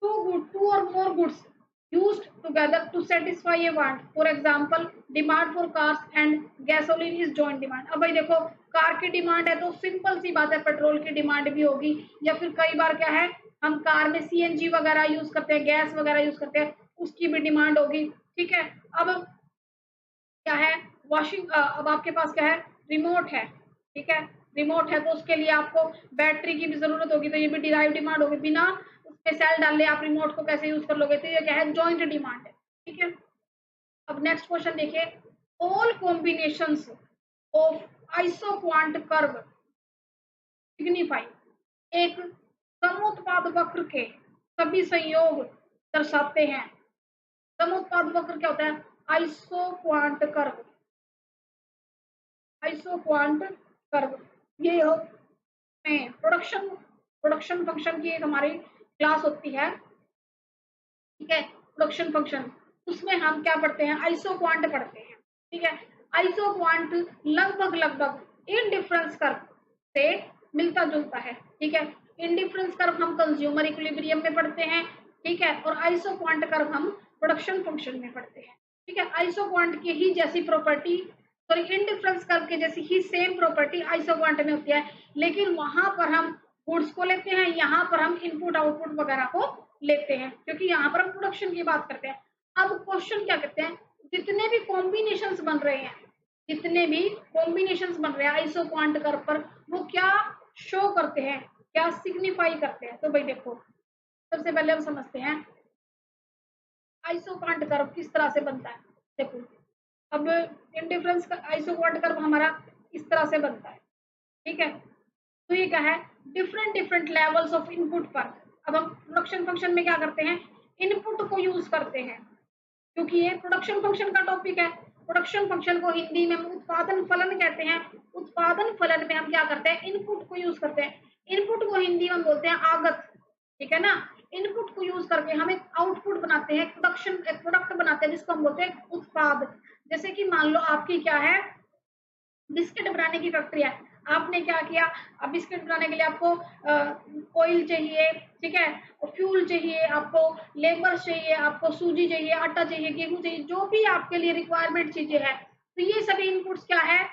two or more goods used together to satisfy a want, for example demand for cars and gasoline is joint demand। अब भाई देखो, कार की डिमांड है तो सिंपल सी बात है पेट्रोल की डिमांड भी होगी, या फिर कई बार क्या है, हम कार में सीएनजी वगैरह यूज करते हैं, गैस वगैरह यूज करते हैं, उसकी भी डिमांड होगी। ठीक है, अब क्या है, अब आपके पास क्या है, रिमोट है। ठीक है, रिमोट है तो उसके लिए आपको बैटरी की भी जरूरत होगी, तो ये भी डिराइव डिमांड होगी। बिना उसमें सेल डाले आप रिमोट को कैसे यूज कर लोगे, तो ये क्या है, जॉइंट डिमांड है। ठीक है, अब नेक्स्ट क्वेश्चन देखिए, all combinations of isoquant curve signify, एक समोत्पाद वक्र के सभी संयोग दर्शाते हैं। समोत्पाद वक्र क्या होता है, आइसोक्वांट कर्व, आइसोक्वांट कर्व, ये हो में प्रोडक्शन फंक्शन की एक हमारी क्लास होती है। ठीक है, प्रोडक्शन फंक्शन, उसमें हम क्या पढ़ते हैं, आइसोक्वांट पढ़ते हैं। ठीक है, आइसोक्वांट लगभग लगभग इनडिफरेंस कर्व से मिलता जुलता है। ठीक है, इनडिफरेंस कर्व हम कंज्यूमर इक्विलिब्रियम में पढ़ते हैं। ठीक है, और आइसोक्वांट कर्व हम प्रोडक्शन फंक्शन में पढ़ते हैं। ठीक है, आइसोक्वांट की ही जैसी प्रॉपर्टी, सॉरी इनडिफरेंस कर्व के जैसी ही सेम प्रॉपर्टी आइसोक्वांट में होती है, लेकिन वहां पर हम गुड्स को लेते हैं, यहाँ पर हम इनपुट आउटपुट वगैरह को लेते हैं, क्योंकि यहाँ पर हम प्रोडक्शन की बात करते हैं। अब क्वेश्चन क्या कहते हैं, जितने भी कॉम्बिनेशंस बन रहे हैं, जितने भी कॉम्बिनेशंस बन रहे हैं आइसोक्वांट कर्व पर, वो क्या शो करते हैं, क्या सिग्निफाई करते हैं। तो भाई देखो, सबसे पहले हम समझते हैं आइसोक्वांट कर्व किस तरह से बनता है। देखो, अब इंडिफरेंस का आइसोक्वांट कर्व हमारा इस तरह से बनता है। ठीक है, तो ये क्या है, different different levels of input पर। अब हम प्रोडक्शन फंक्शन में क्या करते हैं, इनपुट को यूज करते हैं, क्योंकि ये प्रोडक्शन फंक्शन का टॉपिक है। प्रोडक्शन फंक्शन को हिंदी में उत्पादन फलन कहते हैं। उत्पादन फलन में हम क्या करते हैं, इनपुट को यूज करते हैं। इनपुट को हिंदी में बोलते हैं आगत। ठीक है ना, इनपुट को यूज करके हम एक आउटपुट बनाते हैं, एक प्रोडक्ट बनाते हैं, जिसको हम बोलते हैं उत्पाद। जैसे कि मान लो आपकी क्या है, बिस्किट बनाने की फैक्ट्री है, आपने क्या किया, अब बिस्किट बनाने के लिए आपको ऑयल चाहिए, ठीक है, फ्यूल चाहिए, आपको लेबर चाहिए, आपको सूजी चाहिए, आटा चाहिए, गेहूं चाहिए, जो भी आपके लिए रिक्वायरमेंट चीजें है, तो ये सभी इनपुट्स क्या है,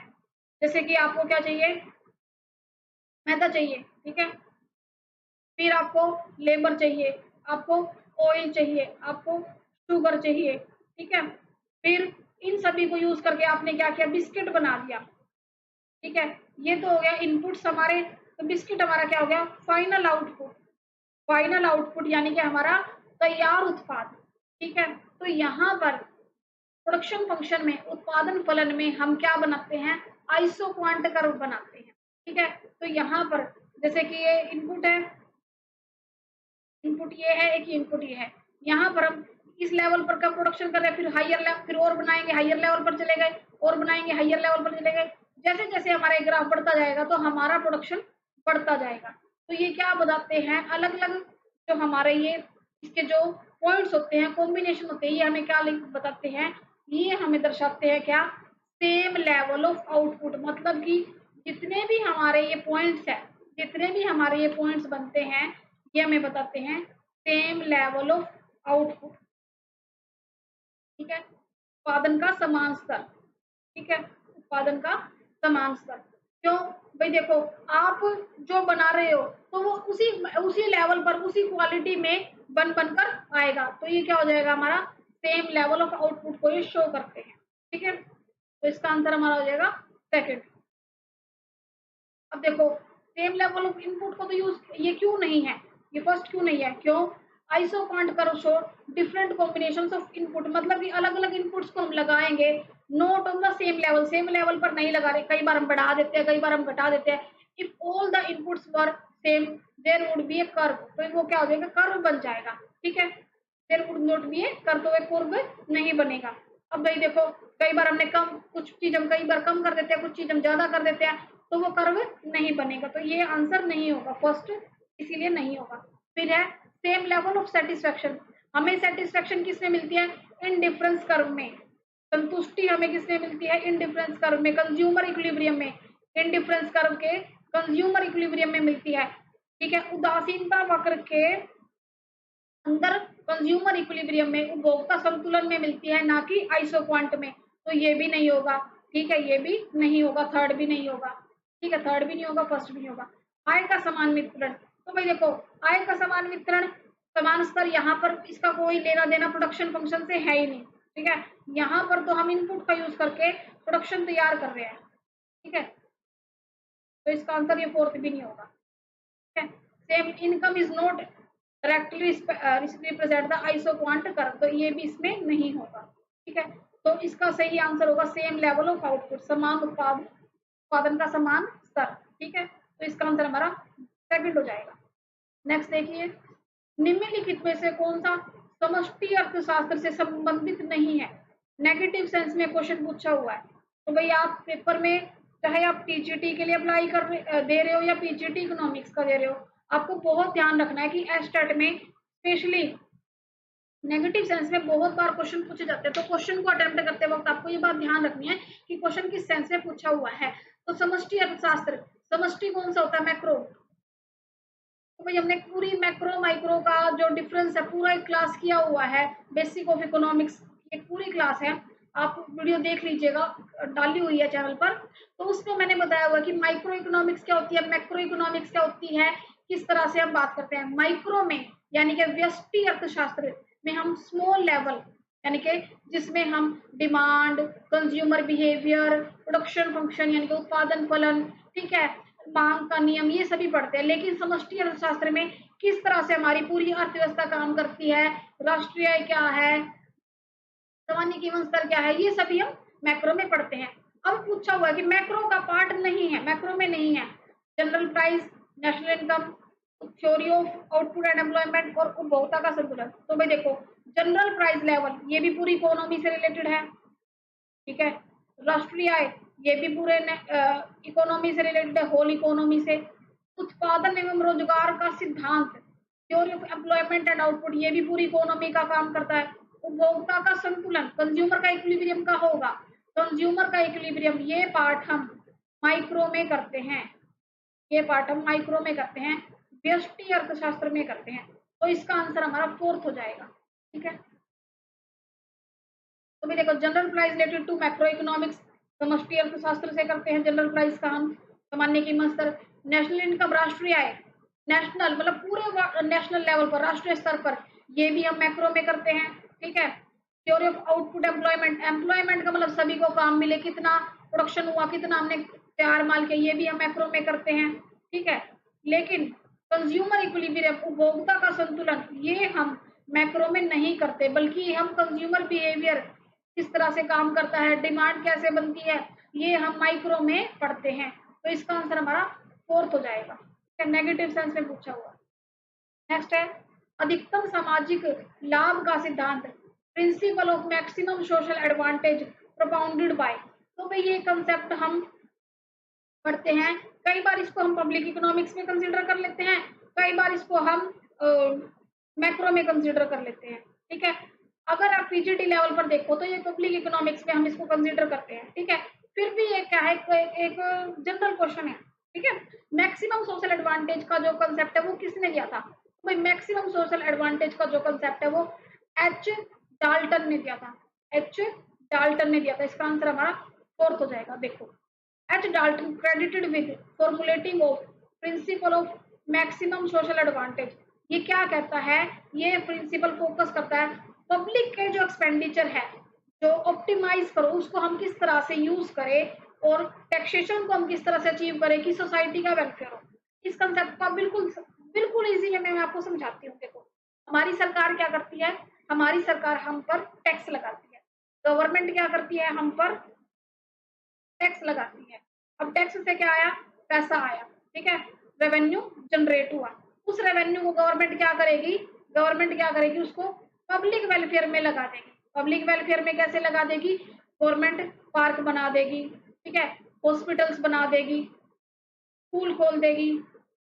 जैसे कि आपको क्या चाहिए, मैदा चाहिए। ठीक है, फिर आपको लेबर चाहिए, आपको ऑयल चाहिए, आपको शुगर चाहिए। ठीक है, फिर इन सभी को यूज करके आपने क्या किया, बिस्किट बना दिया। ठीक है, ये तो हो गया इनपुट्स हमारे। तो बिस्किट हमारा क्या हो गया, फाइनल आउटपुट। फाइनल आउटपुट यानी कि हमारा तैयार उत्पाद। ठीक है, तो यहाँ पर प्रोडक्शन फंक्शन में, उत्पादन फलन में हम क्या बनाते हैं, आइसोक्वांट कर्व बनाते हैं। ठीक है, तो यहाँ पर जैसे कि ये इनपुट है, इनपुट ये है, एक इनपुट ये है, यहाँ पर हम इस लेवल पर कब प्रोडक्शन कर रहे हैं, फिर हायर लेवल, फिर और बनाएंगे, हायर लेवल पर चले गए, और बनाएंगे, हायर लेवल पर चले गए। जैसे जैसे हमारा ग्राफ बढ़ता जाएगा तो हमारा प्रोडक्शन बढ़ता जाएगा। तो ये क्या बताते हैं, अलग अलग जो हमारे ये इसके जो पॉइंट्स होते हैं, कॉम्बिनेशन होते हैं, ये हमें क्या बताते हैं, ये हमें दर्शाते हैं क्या, सेम लेवल ऑफ आउटपुट। मतलब कि जितने भी हमारे ये पॉइंट्स है, जितने भी हमारे ये पॉइंट्स बनते हैं, ये हमें बताते हैं सेम लेवल ऑफ आउटपुट। ठीक है, उत्पादन का समान स्तर। ठीक है, उत्पादन का समान स्तर। क्यों भाई, देखो आप जो बना रहे हो तो वो उसी लेवल पर, उसी क्वालिटी में बनकर आएगा। तो ये क्या हो जाएगा, हमारा सेम लेवल ऑफ आउटपुट को ये शो करते हैं। ठीक है, तो इसका आंसर हमारा हो जाएगा सेकंड। अब देखो, सेम लेवल ऑफ इनपुट को तो यूज ये क्यों नहीं है, ये फर्स्ट क्यों नहीं है, क्यों, isoquant curve show different combinations of input. मतलब कि अलग अलग इनपुट्स को हम लगाएंगे, not on the same level, same level पर नहीं लगा रहे, कई बार हम बढ़ा देते हैं, कई बार हम घटा देते हैं। If all the inputs were same there would be a curve, तो वो क्या हो जाएगा, कर्व बन जाएगा। ठीक है, there would not be a curve, तो एक कर्व नहीं बनेगा। अब भाई देखो, कई बार हमने कम, कुछ चीज हम कई बार कम कर देते हैं, कुछ चीज हम ज्यादा कर देते हैं, तो वो कर्व नहीं बनेगा। तो ये आंसर नहीं होगा फर्स्ट, इसीलिए नहीं होगा। फिर है सेम लेवल ऑफ सेटिस्फेक्शन। हमें सेटिस्फेक्शन किसमें मिलती है? इंडिफरेंस कर्व में। संतुष्टि हमें किसमें मिलती है? इंडिफरेंस कर्व में, कंज्यूमर इक्विलिब्रियम में, इंडिफरेंस कर्व के कंज्यूमर इक्विलिब्रियम में मिलती है। ठीक है, उदासीनता वक्र के अंदर कंज्यूमर इक्विलिब्रियम में, उपभोक्ता संतुलन में मिलती है, ना कि आइसोक्वांट में। तो ये भी नहीं होगा। ठीक है, ये भी नहीं होगा, थर्ड भी नहीं होगा। ठीक है, थर्ड भी नहीं होगा, फर्स्ट भी नहीं होगा। आय का समान वितरण, तो भाई देखो, आय का समान वितरण, समान स्तर, यहाँ पर इसका कोई लेना देना प्रोडक्शन फंक्शन से है ही नहीं। ठीक है, यहाँ पर तो हम इनपुट का यूज करके प्रोडक्शन तैयार कर रहे हैं। ठीक है, तो इसका आंसर ये फोर्थ भी नहीं होगा। ठीक है, same income is not directly represent the isoquant curve, तो ये भी इसमें नहीं होगा। ठीक है, तो इसका सही आंसर होगा सेम लेवल ऑफ आउटपुट, समान उत्पादन का समान स्तर। ठीक है, तो इसका आंसर हमारा सेकंड हो जाएगा। नेक्स्ट देखिए, निम्नलिखित में से कौन सा समष्टि अर्थशास्त्र से संबंधित नहीं है? नेगेटिव सेंस में क्वेश्चन पूछा हुआ है। तो भाई आप पेपर में, चाहे आप टीजीटी के लिए अप्लाई दे रहे हो या पीजीटी इकोनॉमिक्स का दे रहे हो, आपको बहुत ध्यान रखना है कि एस्टेट में स्पेशली नेगेटिव सेंस में बहुत बार क्वेश्चन पूछे जाते हैं। तो क्वेश्चन को अटेम्प्ट करते वक्त आपको ये बात ध्यान रखनी है कि क्वेश्चन किस सेंस में पूछा हुआ है। तो समष्टि अर्थशास्त्र, समष्टि कौन सा होता है? मैक्रो। तो भाई हमने पूरी मैक्रो माइक्रो का जो डिफरेंस है पूरा एक क्लास किया हुआ है, बेसिक ऑफ इकोनॉमिक्स, एक पूरी क्लास है, आप वीडियो देख लीजिएगा, डाली हुई है चैनल पर। तो उसमें मैंने बताया हुआ कि माइक्रो इकोनॉमिक्स क्या होती है, मैक्रो इकोनॉमिक्स क्या होती है, किस तरह से हम बात करते हैं। माइक्रो में यानी कि व्यष्टि अर्थशास्त्र में हम स्मॉल लेवल, यानी कि जिसमें हम demand, consumer behaviour, production function यानी कि उत्पादन फलन, ठीक है, मांग का नियम, ये सभी पढ़ते हैं। लेकिन समष्टि अर्थशास्त्र में किस तरह से हमारी पूरी अर्थव्यवस्था काम करती है, राष्ट्रीय आय क्या है, सामान्य जीवन स्तर क्या है, ये सभी हम मैक्रो में पढ़ते हैं। अब पूछा हुआ है कि मैक्रो का पार्ट नहीं है, मैक्रो में नहीं है general price, national income, theory of output and employment और उपभोक्ता का संतुलन। तो भाई देखो, जनरल प्राइस लेवल ये भी पूरी इकोनॉमी से रिलेटेड है। ठीक है, राष्ट्रीय आय ये भी पूरे इकोनॉमी से रिलेटेड है, होल इकोनॉमी से। उत्पादन एवं रोजगार का सिद्धांत, theory of employment and output, ये भी पूरी इकोनॉमी का काम करता है। उपभोक्ता का संतुलन, कंज्यूमर का इक्विलिब्रियम का होगा, कंज्यूमर का इक्विलिब्रियम, ये पार्ट हम माइक्रो में करते हैं, ये पार्ट हम माइक्रो में करते हैं, व्यष्टि अर्थशास्त्र में करते हैं। तो इसका आंसर हमारा फोर्थ हो जाएगा। ठीक है, तो भी देखो, general price related to macroeconomics, समष्टि अर्थशास्त्र से करते हैं जनरल प्राइस का हम, सामान्य कीमत स्तर। नेशनल इनकम, राष्ट्रीय आय, नेशनल मतलब पूरे नेशनल लेवल पर, राष्ट्रीय स्तर पर, ये भी हम मैक्रो में करते हैं। ठीक है, theory of output employment, employment का मतलब सभी को काम मिले, कितना प्रोडक्शन हुआ, कितना हमने तैयार माल के, ये भी हम मैक्रो में करते हैं। ठीक है, लेकिन कंज्यूमर इक्विलिब्रियम, उपभोक्ता का संतुलन, ये हम मैक्रो में नहीं करते, बल्कि हम कंज्यूमर बिहेवियर किस तरह से काम करता है, डिमांड कैसे बनती है, ये हम माइक्रो में पढ़ते हैं। तो इसका आंसर हमारा फोर्थ हो जाएगा। नेगेटिव सेंस में पूछा हुआ। नेक्स्ट है अधिकतम सामाजिक लाभ का सिद्धांत, principle of maximum social advantage propounded bye. तो भाई ये कंसेप्ट हम पढ़ते हैं, कई बार इसको हम पब्लिक इकोनॉमिक्स में कंसीडर कर लेते हैं, कई बार इसको हम मैक्रो में कंसीडर कर लेते हैं। ठीक है, अगर आप पीजीटी लेवल पर देखो तो ये पब्लिक इकोनॉमिक्स में हम इसको कंसीडर करते हैं। ठीक है, फिर भी ये क्या है, एक जनरल क्वेश्चन है। ठीक है, मैक्सिमम सोशल एडवांटेज का जो कंसेप्ट है वो किसने दिया था? भाई मैक्सिमम सोशल एडवांटेज का जो कंसेप्ट है वो एच डाल्टन ने दिया था, एच डाल्टन ने दिया था। इसका आंसर हमारा फोर्थ हो जाएगा। देखो, H. Dalton credited with formulating of principle of maximum social advantage, ये क्या कहता है, ये प्रिंसिपल फोकस करता है पब्लिक के जो एक्सपेंडिचर है, जो ऑप्टिमाइज करो उसको हम किस तरह से यूज करें और टैक्सेशन को हम किस तरह से अचीव करें कि सोसाइटी का वेलफेयर हो। इस कंसेप्ट का बिल्कुल बिल्कुल इजी है, मैं आपको समझाती हूँ। देखो, हमारी सरकार क्या करती है, हमारी सरकार हम पर टैक्स लगाती है, गवर्नमेंट क्या करती है, हम पर टैक्स लगाती है। अब टैक्स से क्या आया, पैसा आया। ठीक है, रेवेन्यू जनरेट हुआ, उस रेवेन्यू को गवर्नमेंट क्या करेगी, गवर्नमेंट क्या करेगी, उसको पब्लिक वेलफेयर में लगा देगी। पब्लिक वेलफेयर में कैसे लगा देगी, गवर्नमेंट पार्क बना देगी, ठीक है, हॉस्पिटल्स बना देगी, स्कूल खोल देगी,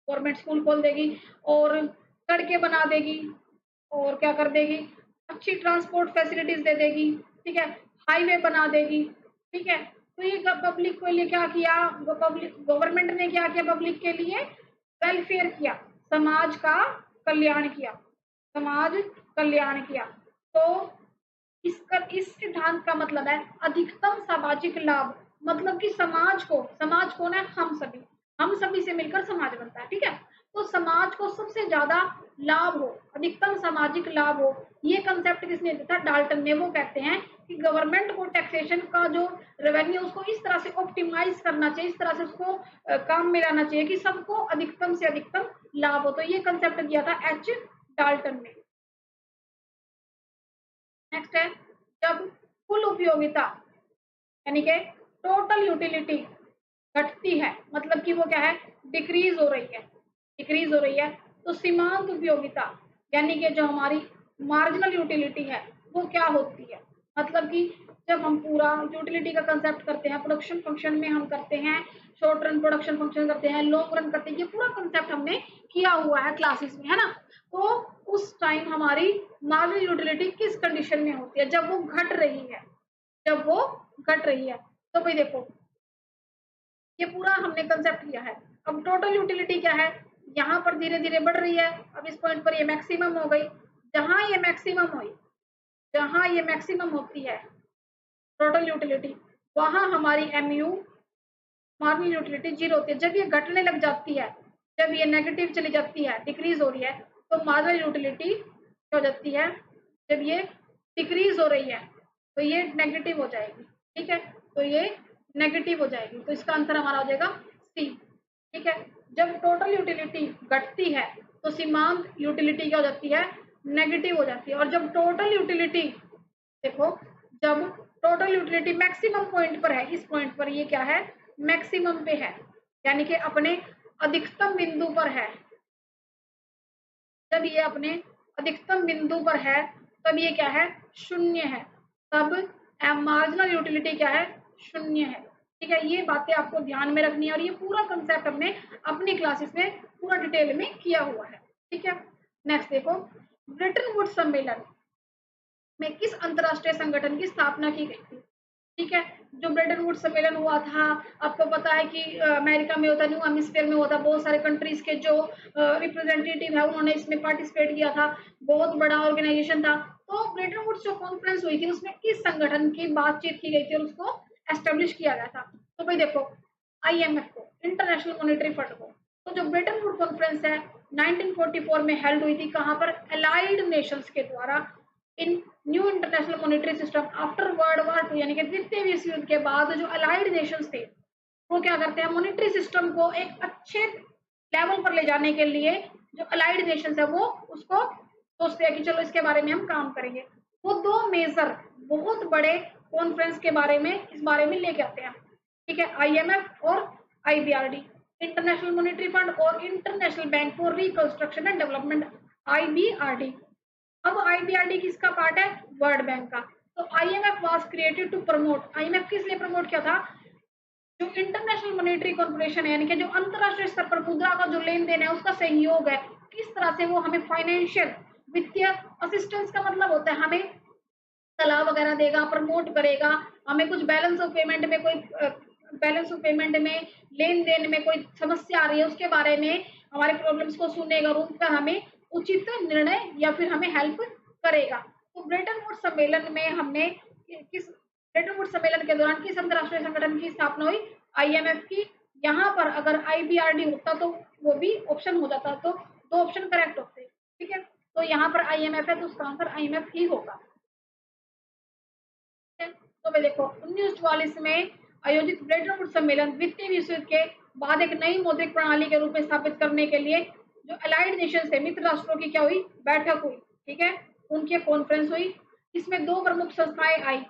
गवर्नमेंट स्कूल खोल देगी, और सड़कें बना देगी, और क्या कर देगी, अच्छी ट्रांसपोर्ट फैसिलिटीज दे देगी, ठीक है, हाईवे बना देगी, ठीक है। तो ये पब्लिक के लिए क्या किया, पब्लिक गवर्नमेंट ने क्या किया, पब्लिक के लिए वेलफेयर किया, समाज का कल्याण किया, समाज कल्याण किया। तो इस सिद्धांत का मतलब है अधिकतम सामाजिक लाभ, मतलब कि समाज को ना हम सभी से मिलकर समाज बनता है, ठीक है। तो समाज को सबसे ज्यादा लाभ हो, अधिकतम सामाजिक लाभ हो, ये कंसेप्ट किसने दिया था, डाल्टन ने। वो कहते हैं कि गवर्नमेंट को टैक्सेशन का जो रेवेन्यू उसको इस तरह से ऑप्टिमाइज करना चाहिए, इस तरह से उसको काम में लाना चाहिए कि सबको अधिकतम से अधिकतम लाभ हो। तो ये कंसेप्ट दिया था एच डाल्टन ने। नेक्स्ट है, जब कुल उपयोगिता यानी कि टोटल यूटिलिटी घटती है, मतलब कि वो क्या है, डिक्रीज हो रही है, डिक्रीज हो रही है। तो सीमांत उपयोगिता यानी कि जो हमारी मार्जिनल यूटिलिटी है वो क्या होती है, मतलब कि जब हम पूरा यूटिलिटी का कंसेप्ट करते हैं, प्रोडक्शन फंक्शन में हम करते हैं, शॉर्ट रन प्रोडक्शन फंक्शन करते हैं, लॉन्ग रन करते हैं, ये पूरा कंसेप्ट हमने किया हुआ है क्लासेस में, है ना। तो उस टाइम हमारी मार्जिनल यूटिलिटी किस कंडीशन में होती है, जब वो घट रही है, जब वो घट रही है। तो भाई देखो, ये पूरा हमने कंसेप्ट किया है। अब टोटल यूटिलिटी क्या है, यहाँ पर धीरे धीरे बढ़ रही है, अब इस पॉइंट पर ये मैक्सिमम हो गई। जहां ये मैक्सिमम हुई, जहां ये मैक्सिमम होती है टोटल यूटिलिटी, वहां हमारी एमयू मार्जिनल यूटिलिटी जीरो होती है। जब ये घटने लग जाती है, जब ये नेगेटिव चली जाती है, डिक्रीज हो रही है, तो मार्जिनल यूटिलिटी क्या हो जाती है, जब ये डिक्रीज हो रही है तो ये नेगेटिव हो जाएगी, ठीक है। तो ये नेगेटिव हो जाएगी, तो इसका आंसर हमारा हो जाएगा सी, ठीक है। जब टोटल यूटिलिटी घटती है तो सीमांत यूटिलिटी क्या हो जाती है, नेगेटिव हो जाती है। और जब टोटल यूटिलिटी, देखो, जब टोटल यूटिलिटी मैक्सिमम पॉइंट पर है, इस पॉइंट पर ये क्या है, मैक्सिमम पे है, यानी कि अपने अधिकतम बिंदु पर है। जब ये अपने अधिकतम बिंदु पर है तब ये क्या है, शून्य है, तब मार्जिनल यूटिलिटी क्या है, शून्य है, ठीक है। ये बातें आपको ध्यान में रखनी है और ये पूरा कंसेप्ट हमने अपनी क्लासेस में पूरा डिटेल में किया हुआ है, ठीक है। नेक्स्ट देखो, ब्रेटन वुड्स सम्मेलन में किस अंतरराष्ट्रीय संगठन की स्थापना की गई थी, ठीक है। जो ब्रेटन वुड्स सम्मेलन हुआ था, आपको पता है कि अमेरिका में होता, न्यू हेमिस्फीयर में होता, बहुत सारे कंट्रीज के जो रिप्रेजेंटेटिव है उन्होंने इसमें पार्टिसिपेट किया था, बहुत बड़ा ऑर्गेनाइजेशन था। तो ब्रेटन वुड्स जो कॉन्फ्रेंस हुई थी उसमें किस संगठन की बातचीत की गई थी और उसको एस्टेब्लिश किया गया था। तो भाई देखो, आईएमएफ को, इंटरनेशनल मॉनेटरी फंड को। तो जो ब्रेटन वुड कॉन्फ्रेंस है 1944 में हेल्ड हुई थी, कहाँ पर, अलाइड नेशंस के द्वारा, in new international monetary system after world war two, यानी कि द्वितीय विश्व युद्ध के बाद जो अलाइड नेशंस थे वो क्या करते हैं, मॉनेटरी सिस्टम को एक अच्छे लेवल पर ले जाने के लिए, जो अलाइड नेशंस है वो उसको सोचते हैं कि चलो इसके बारे में हम काम करेंगे। वो दो मेजर बहुत बड़े कॉन्फ्रेंस के बारे में, इस बारे में लेके आते हैं, ठीक है, आईएमएफ और आईबीआरडी, इंटरनेशनल मॉनेटरी फंड और international bank for reconstruction and development, IBRD. अब आईबीआरडी किसका पार्ट है, वर्ल्ड बैंक का। तो IMF was created to promote, IMF किस लिए प्रमोट किया था, जो इंटरनेशनल मॉनेटरी कॉर्पोरेशन है, यानी कि जो अंतरराष्ट्रीय स्तर पर मुद्रा का जो लेन देन है उसका सहयोग है, किस तरह से वो हमें फाइनेंशियल, वित्तीय असिस्टेंस का मतलब होता है हमें सलाह वगैरह देगा, प्रमोट करेगा, हमें कुछ बैलेंस ऑफ पेमेंट में कोई बैलेंस ऑफ पेमेंट में, लेन देन में कोई समस्या आ रही है उसके बारे में हमारे प्रॉब्लम्स को सुनेगा और उन पर हमें उचित निर्णय या फिर हमें हेल्प करेगा। तो ब्रेटन वुड्स सम्मेलन में हमने किस, ब्रेटन वुड्स सम्मेलन के दौरान किस अंतरराष्ट्रीय संगठन की स्थापना हुई, आईएमएफ की। यहाँ पर अगर आईबीआरडी होता तो वो भी ऑप्शन हो जाता, तो दो ऑप्शन करेक्ट होते, ठीक है। तो यहाँ पर आईएमएफ है तो उसका आंसर आईएमएफ ही होगा। तो भाई देखो, 1944 में आयोजित ब्रेटन वुड्स सम्मेलन द्वितीय विश्व युद्ध के बाद एक नई मौद्रिक प्रणाली के रूप में स्थापित करने के लिए जो अलाइड नेशन थे, मित्र राष्ट्रों की क्या हुई, बैठक हुई, ठीक है, उनकी कॉन्फ्रेंस हुई। इसमें दो प्रमुख संस्थाएं आई,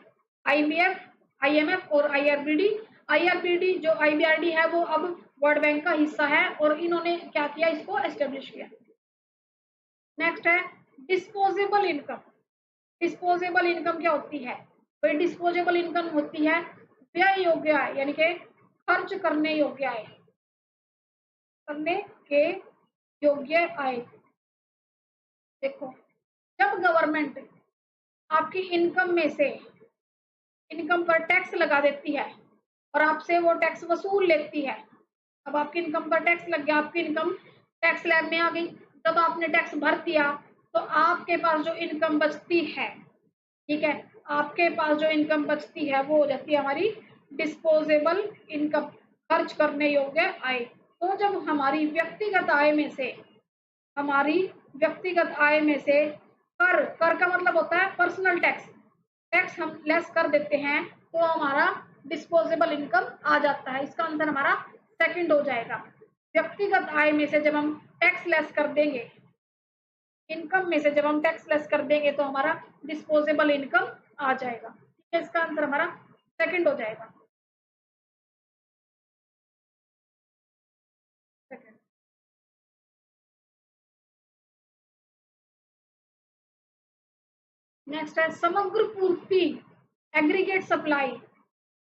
आईबीएफ, आईएमएफ और आईआरबीडी। आईआरबीडी जो आईबीआरडी है वो अब वर्ल्ड बैंक का हिस्सा है और इन्होंने क्या किया, इसको एस्टेब्लिश किया। नेक्स्ट है डिस्पोजेबल इनकम। डिस्पोजेबल इनकम क्या होती है, तो डिस्पोजेबल इनकम होती है व्यय योग्य आय, यानी कि खर्च करने योग्य आय, करने के योग्य आय। देखो, जब गवर्नमेंट आपकी इनकम में से इनकम पर टैक्स लगा देती है और आपसे वो टैक्स वसूल लेती है। अब आपकी इनकम पर टैक्स लग गया, आपकी इनकम टैक्स लैब में आ गई, जब आपने टैक्स भर दिया तो आपके पास जो इनकम बचती है, ठीक है, आपके पास जो इनकम बचती है वो हो जाती है हमारी डिस्पोजेबल इनकम, खर्च करने योग्य आय। तो जब हमारी व्यक्तिगत आय में से कर का मतलब होता है पर्सनल टैक्स, टैक्स हम लेस कर देते हैं तो हमारा डिस्पोजेबल इनकम आ जाता है। इसका आंसर हमारा सेकंड हो जाएगा। व्यक्तिगत आय में से जब हम टैक्स लेस कर देंगे, इनकम में से जब हम टैक्स लेस कर देंगे तो हमारा डिस्पोजेबल इनकम आ जाएगा। ठीक है, इसका आंसर हमारा सेकंड हो जाएगा। सेकंड। नेक्स्ट है समग्र पूर्ति, एग्रीगेट सप्लाई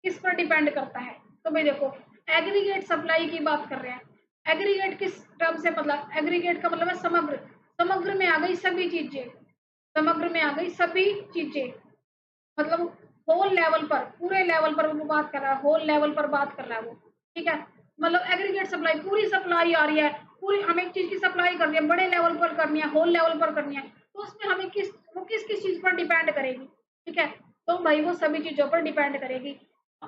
किस पर डिपेंड करता है? तो भाई देखो, एग्रीगेट सप्लाई की बात कर रहे हैं। एग्रीगेट किस टर्म से, मतलब एग्रीगेट का मतलब है समग्र, समग्र में आ गई सभी चीजें, समग्र में आ गई सभी चीजें, मतलब होल लेवल पर, पूरे लेवल पर वो बात कर रहा है, होल लेवल पर बात कर रहा है वो। ठीक है, मतलब एग्रीगेट सप्लाई, पूरी सप्लाई आ रही है, पूरी हमें एक चीज की सप्लाई करनी है, बड़े लेवल पर करनी है, होल लेवल पर करनी है, तो उसमें हमें किस किस चीज पर डिपेंड करेगी? ठीक है, तो भाई वो सभी चीजों पर डिपेंड करेगी।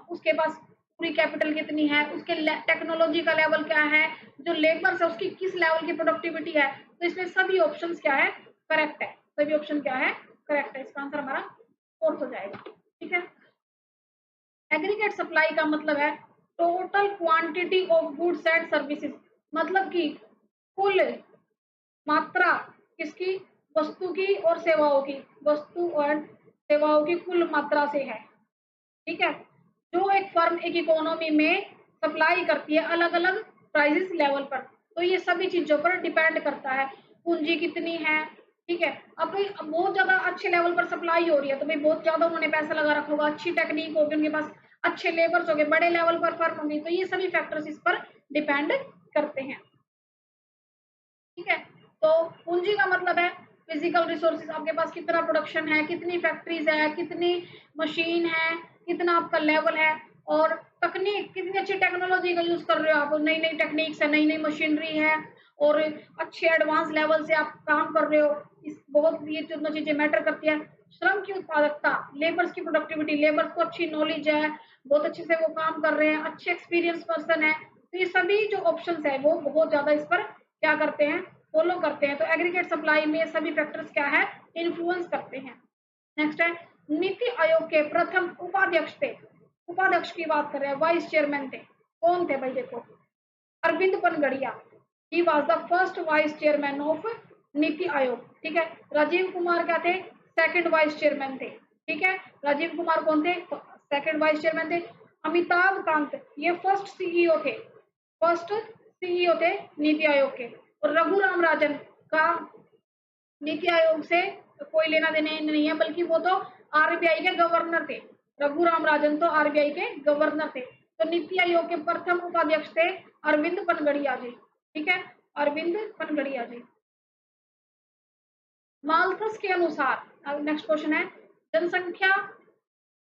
उसके पास पूरी कैपिटल कितनी है, उसके टेक्नोलॉजी का लेवल क्या है, जो लेबर है उसकी किस लेवल की प्रोडक्टिविटी है, तो इसमें सभी ऑप्शन क्या है, करेक्ट है, सभी ऑप्शन क्या है, करेक्ट है। इसका आंसर हमारा फोर्थ हो जाएगा। ठीक है, एग्रीगेट सप्लाई का मतलब है total quantity of goods and services, मतलब कि कुल मात्रा किसकी, वस्तु की और सेवाओं की, वस्तु और सेवाओं की कुल मात्रा से है। ठीक है, जो एक फर्म एक इकोनॉमी में सप्लाई करती है अलग अलग प्राइसेस लेवल पर, तो ये सभी चीजों पर डिपेंड करता है। पूंजी कितनी है, ठीक है, अब भाई बहुत ज्यादा अच्छे लेवल पर सप्लाई हो रही है तो भाई बहुत ज्यादा उन्होंने पैसा लगा रखा होगा, अच्छी टेक्निक होगी उनके पास, अच्छे लेबर्स हो गए, बड़े लेवल पर फर्म होंगी, तो ये सभी फैक्टर्स इस पर डिपेंड करते हैं। ठीक है, तो पूंजी का मतलब है फिजिकल रिसोर्सेज, आपके पास कितना प्रोडक्शन है, कितनी फैक्ट्रीज है, कितनी मशीन है, कितना आपका लेवल है, और तकनीक, कितनी अच्छी टेक्नोलॉजी का यूज कर रहे हो आप, नई नई टेक्निक्स है, नई नई मशीनरी है, और अच्छे एडवांस लेवल से आप काम कर रहे हो, इस बहुत ये दोनों चीजें मैटर करती है। श्रम की उत्पादकता, लेबर्स की प्रोडक्टिविटी, लेबर्स को अच्छी नॉलेज है, बहुत अच्छे से वो काम कर रहे हैं, अच्छे एक्सपीरियंस पर्सन है, तो ये सभी जो ऑप्शंस है वो बहुत ज्यादा इस पर क्या करते हैं, फॉलो करते हैं। तो एग्रीगेट सप्लाई में सभी फैक्टर्स क्या है, इन्फ्लुएंस करते हैं। नेक्स्ट है नीति आयोग के प्रथम उपाध्यक्ष थे, उपाध्यक्ष की बात कर रहे हैं, वाइस चेयरमैन थे, कौन थे भाई? देखो, Arvind Panagariya, he was the first vice chairman of NITI Aayog. ठीक है, राजीव कुमार क्या थे, सेकंड वाइस चेयरमैन थे। ठीक है, राजीव कुमार कौन थे, सेकंड वाइस चेयरमैन थे। अमिताभ कांत ये फर्स्ट सीईओ थे, फर्स्ट सीईओ थे नीति आयोग के। और रघुराम राजन का नीति आयोग से कोई लेना देना नहीं है, बल्कि वो तो आरबीआई के गवर्नर थे, रघुराम राजन तो आरबीआई के गवर्नर थे। तो नीति आयोग के प्रथम उपाध्यक्ष थे अरविंद पनगड़िया जी। ठीक है, अरविंद पनगड़िया जी। माल्थस के अनुसार, नेक्स्ट क्वेश्चन है, जनसंख्या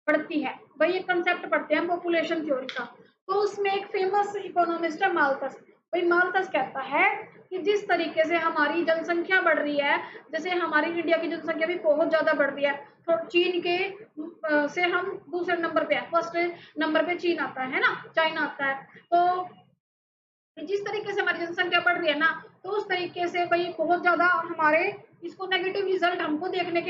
बढ़ती है, भाई ये कंसेप्ट पढ़ते हैं पॉपुलेशन थ्योरी का, तो उसमें एक फेमस इकोनॉमिस्ट है माल्थस। भाई माल्थस कहता है कि जिस तरीके से हमारी जनसंख्या बढ़ रही है, जैसे हमारी इंडिया की जनसंख्या भी बहुत ज्यादा बढ़ रही है, तो चीन के से हम दूसरे नंबर पे है, फर्स्ट नंबर पे चीन आता है ना, चाइना आता है। तो जिस तरीके से हमारी जनसंख्या बढ़ रही है ना, तो उस तरीके से भाई बहुत ज्यादा हमारे इसको नेगेटिव रिजल्ट हमको देखने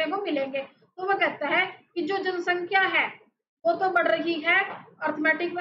को मिलेंगे। तो वह कहता है कि जो जनसंख्या है वो तो बढ़ रही है अर्थमेटिक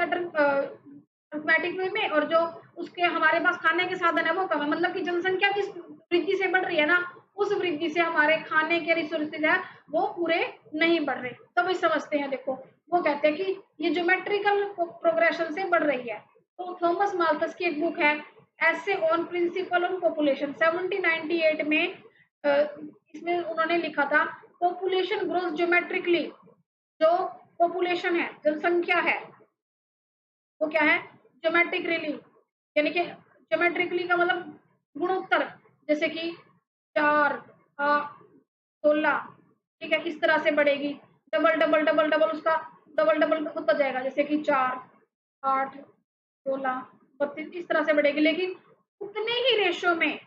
वे में, और जो उसके हमारे पास खाने के साधन है वो कम है, मतलब कि जनसंख्या जिस वृद्धि से बढ़ रही है ना, उस वृद्धि से हमारे खाने के रिसोर्सेज है वो पूरे नहीं बढ़ रहे। तो वही समझते हैं, देखो वो कहते हैं कि ये ज्योमेट्रिकल प्रोग्रेशन से बढ़ रही है। तो थॉमस माल्थस की एक बुक है ऐसे ऑन प्रिंसिपल ऑन पॉपुलेशन, 1798 में इसमें उन्होंने लिखा था पॉपुलेशन ग्रोथ ज्योमेट्रिकली, जो पॉपुलेशन है, जनसंख्या है, वो क्या है, ज्योमेट्रिकली, यानी कि ज्योमेट्रिकली का मतलब गुणोत्तर, जैसे कि 4, ठीक है, इस तरह से बढ़ेगी, डबल डबल डबल डबल उसका डबल डबल होता जाएगा, जैसे कि 4, 8, 16, 32 इस तरह से बढ़ेगी। लेकिन उतने ही रेशो में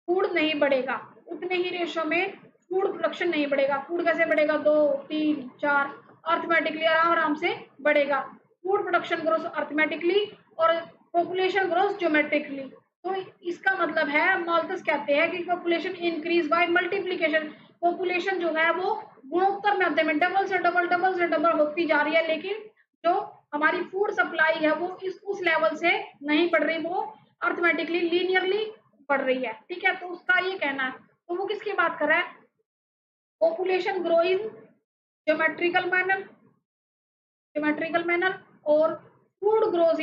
फूड नहीं बढ़ेगा, उतने ही रेशो में फूड प्रोडक्शन नहीं बढ़ेगा। फूड कैसे बढ़ेगा? 2, 3, 4 अर्थमेटिकली आराम आराम से बढ़ेगा। फूड प्रोडक्शन ग्रोथ अर्थमेटिकली और पॉपुलेशन ग्रोथ ज्योमेट्रिकली। तो इसका मतलब है, माल्थस कहते हैं कि population increase by multiplication. Population जो है वो गुणोत्तर माध्यम में डबल से डबल डबल से डबल होती जा रही है, लेकिन जो हमारी फूड सप्लाई है वो उस लेवल से नहीं बढ़ रही, वो अर्थमेटिकली लीनियरली बढ़ रही है। ठीक है, तो उसका ये कहना है। तो वो किसकी बात कर रहा है? Population grow in geometrical manner और food grows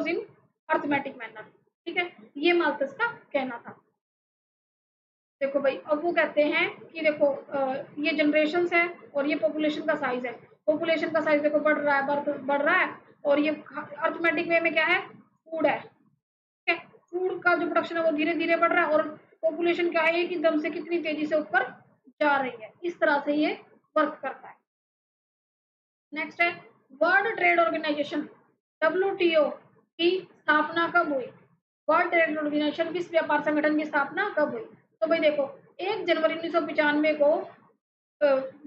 in arithmetic manner. ठीक है, ये माल्थस का कहना था। देखो भाई, अब वो कहते हैं कि देखो ये जनरेशन है और ये पॉपुलेशन का साइज है। पॉपुलेशन का साइज देखो बढ़ रहा है, बढ़ रहा है, और ये अर्थमेटिक वे में क्या है? फूड है। ठीक है, फूड का जो प्रोडक्शन है वो धीरे धीरे बढ़ रहा है, और पॉपुलेशन क्या है, एक एकदम से कितनी तेजी से ऊपर जा रही है। इस तरह से ये वर्क करता है। नेक्स्ट है वर्ल्ड ट्रेड ऑर्गेनाइजेशन WTO की स्थापना कब हुई? वर्ल्ड ट्रेड ऑर्गेनाइजेशन, विश्व व्यापार संगठन की स्थापना कब हुई? तो भाई देखो, 1 जनवरी 1995 को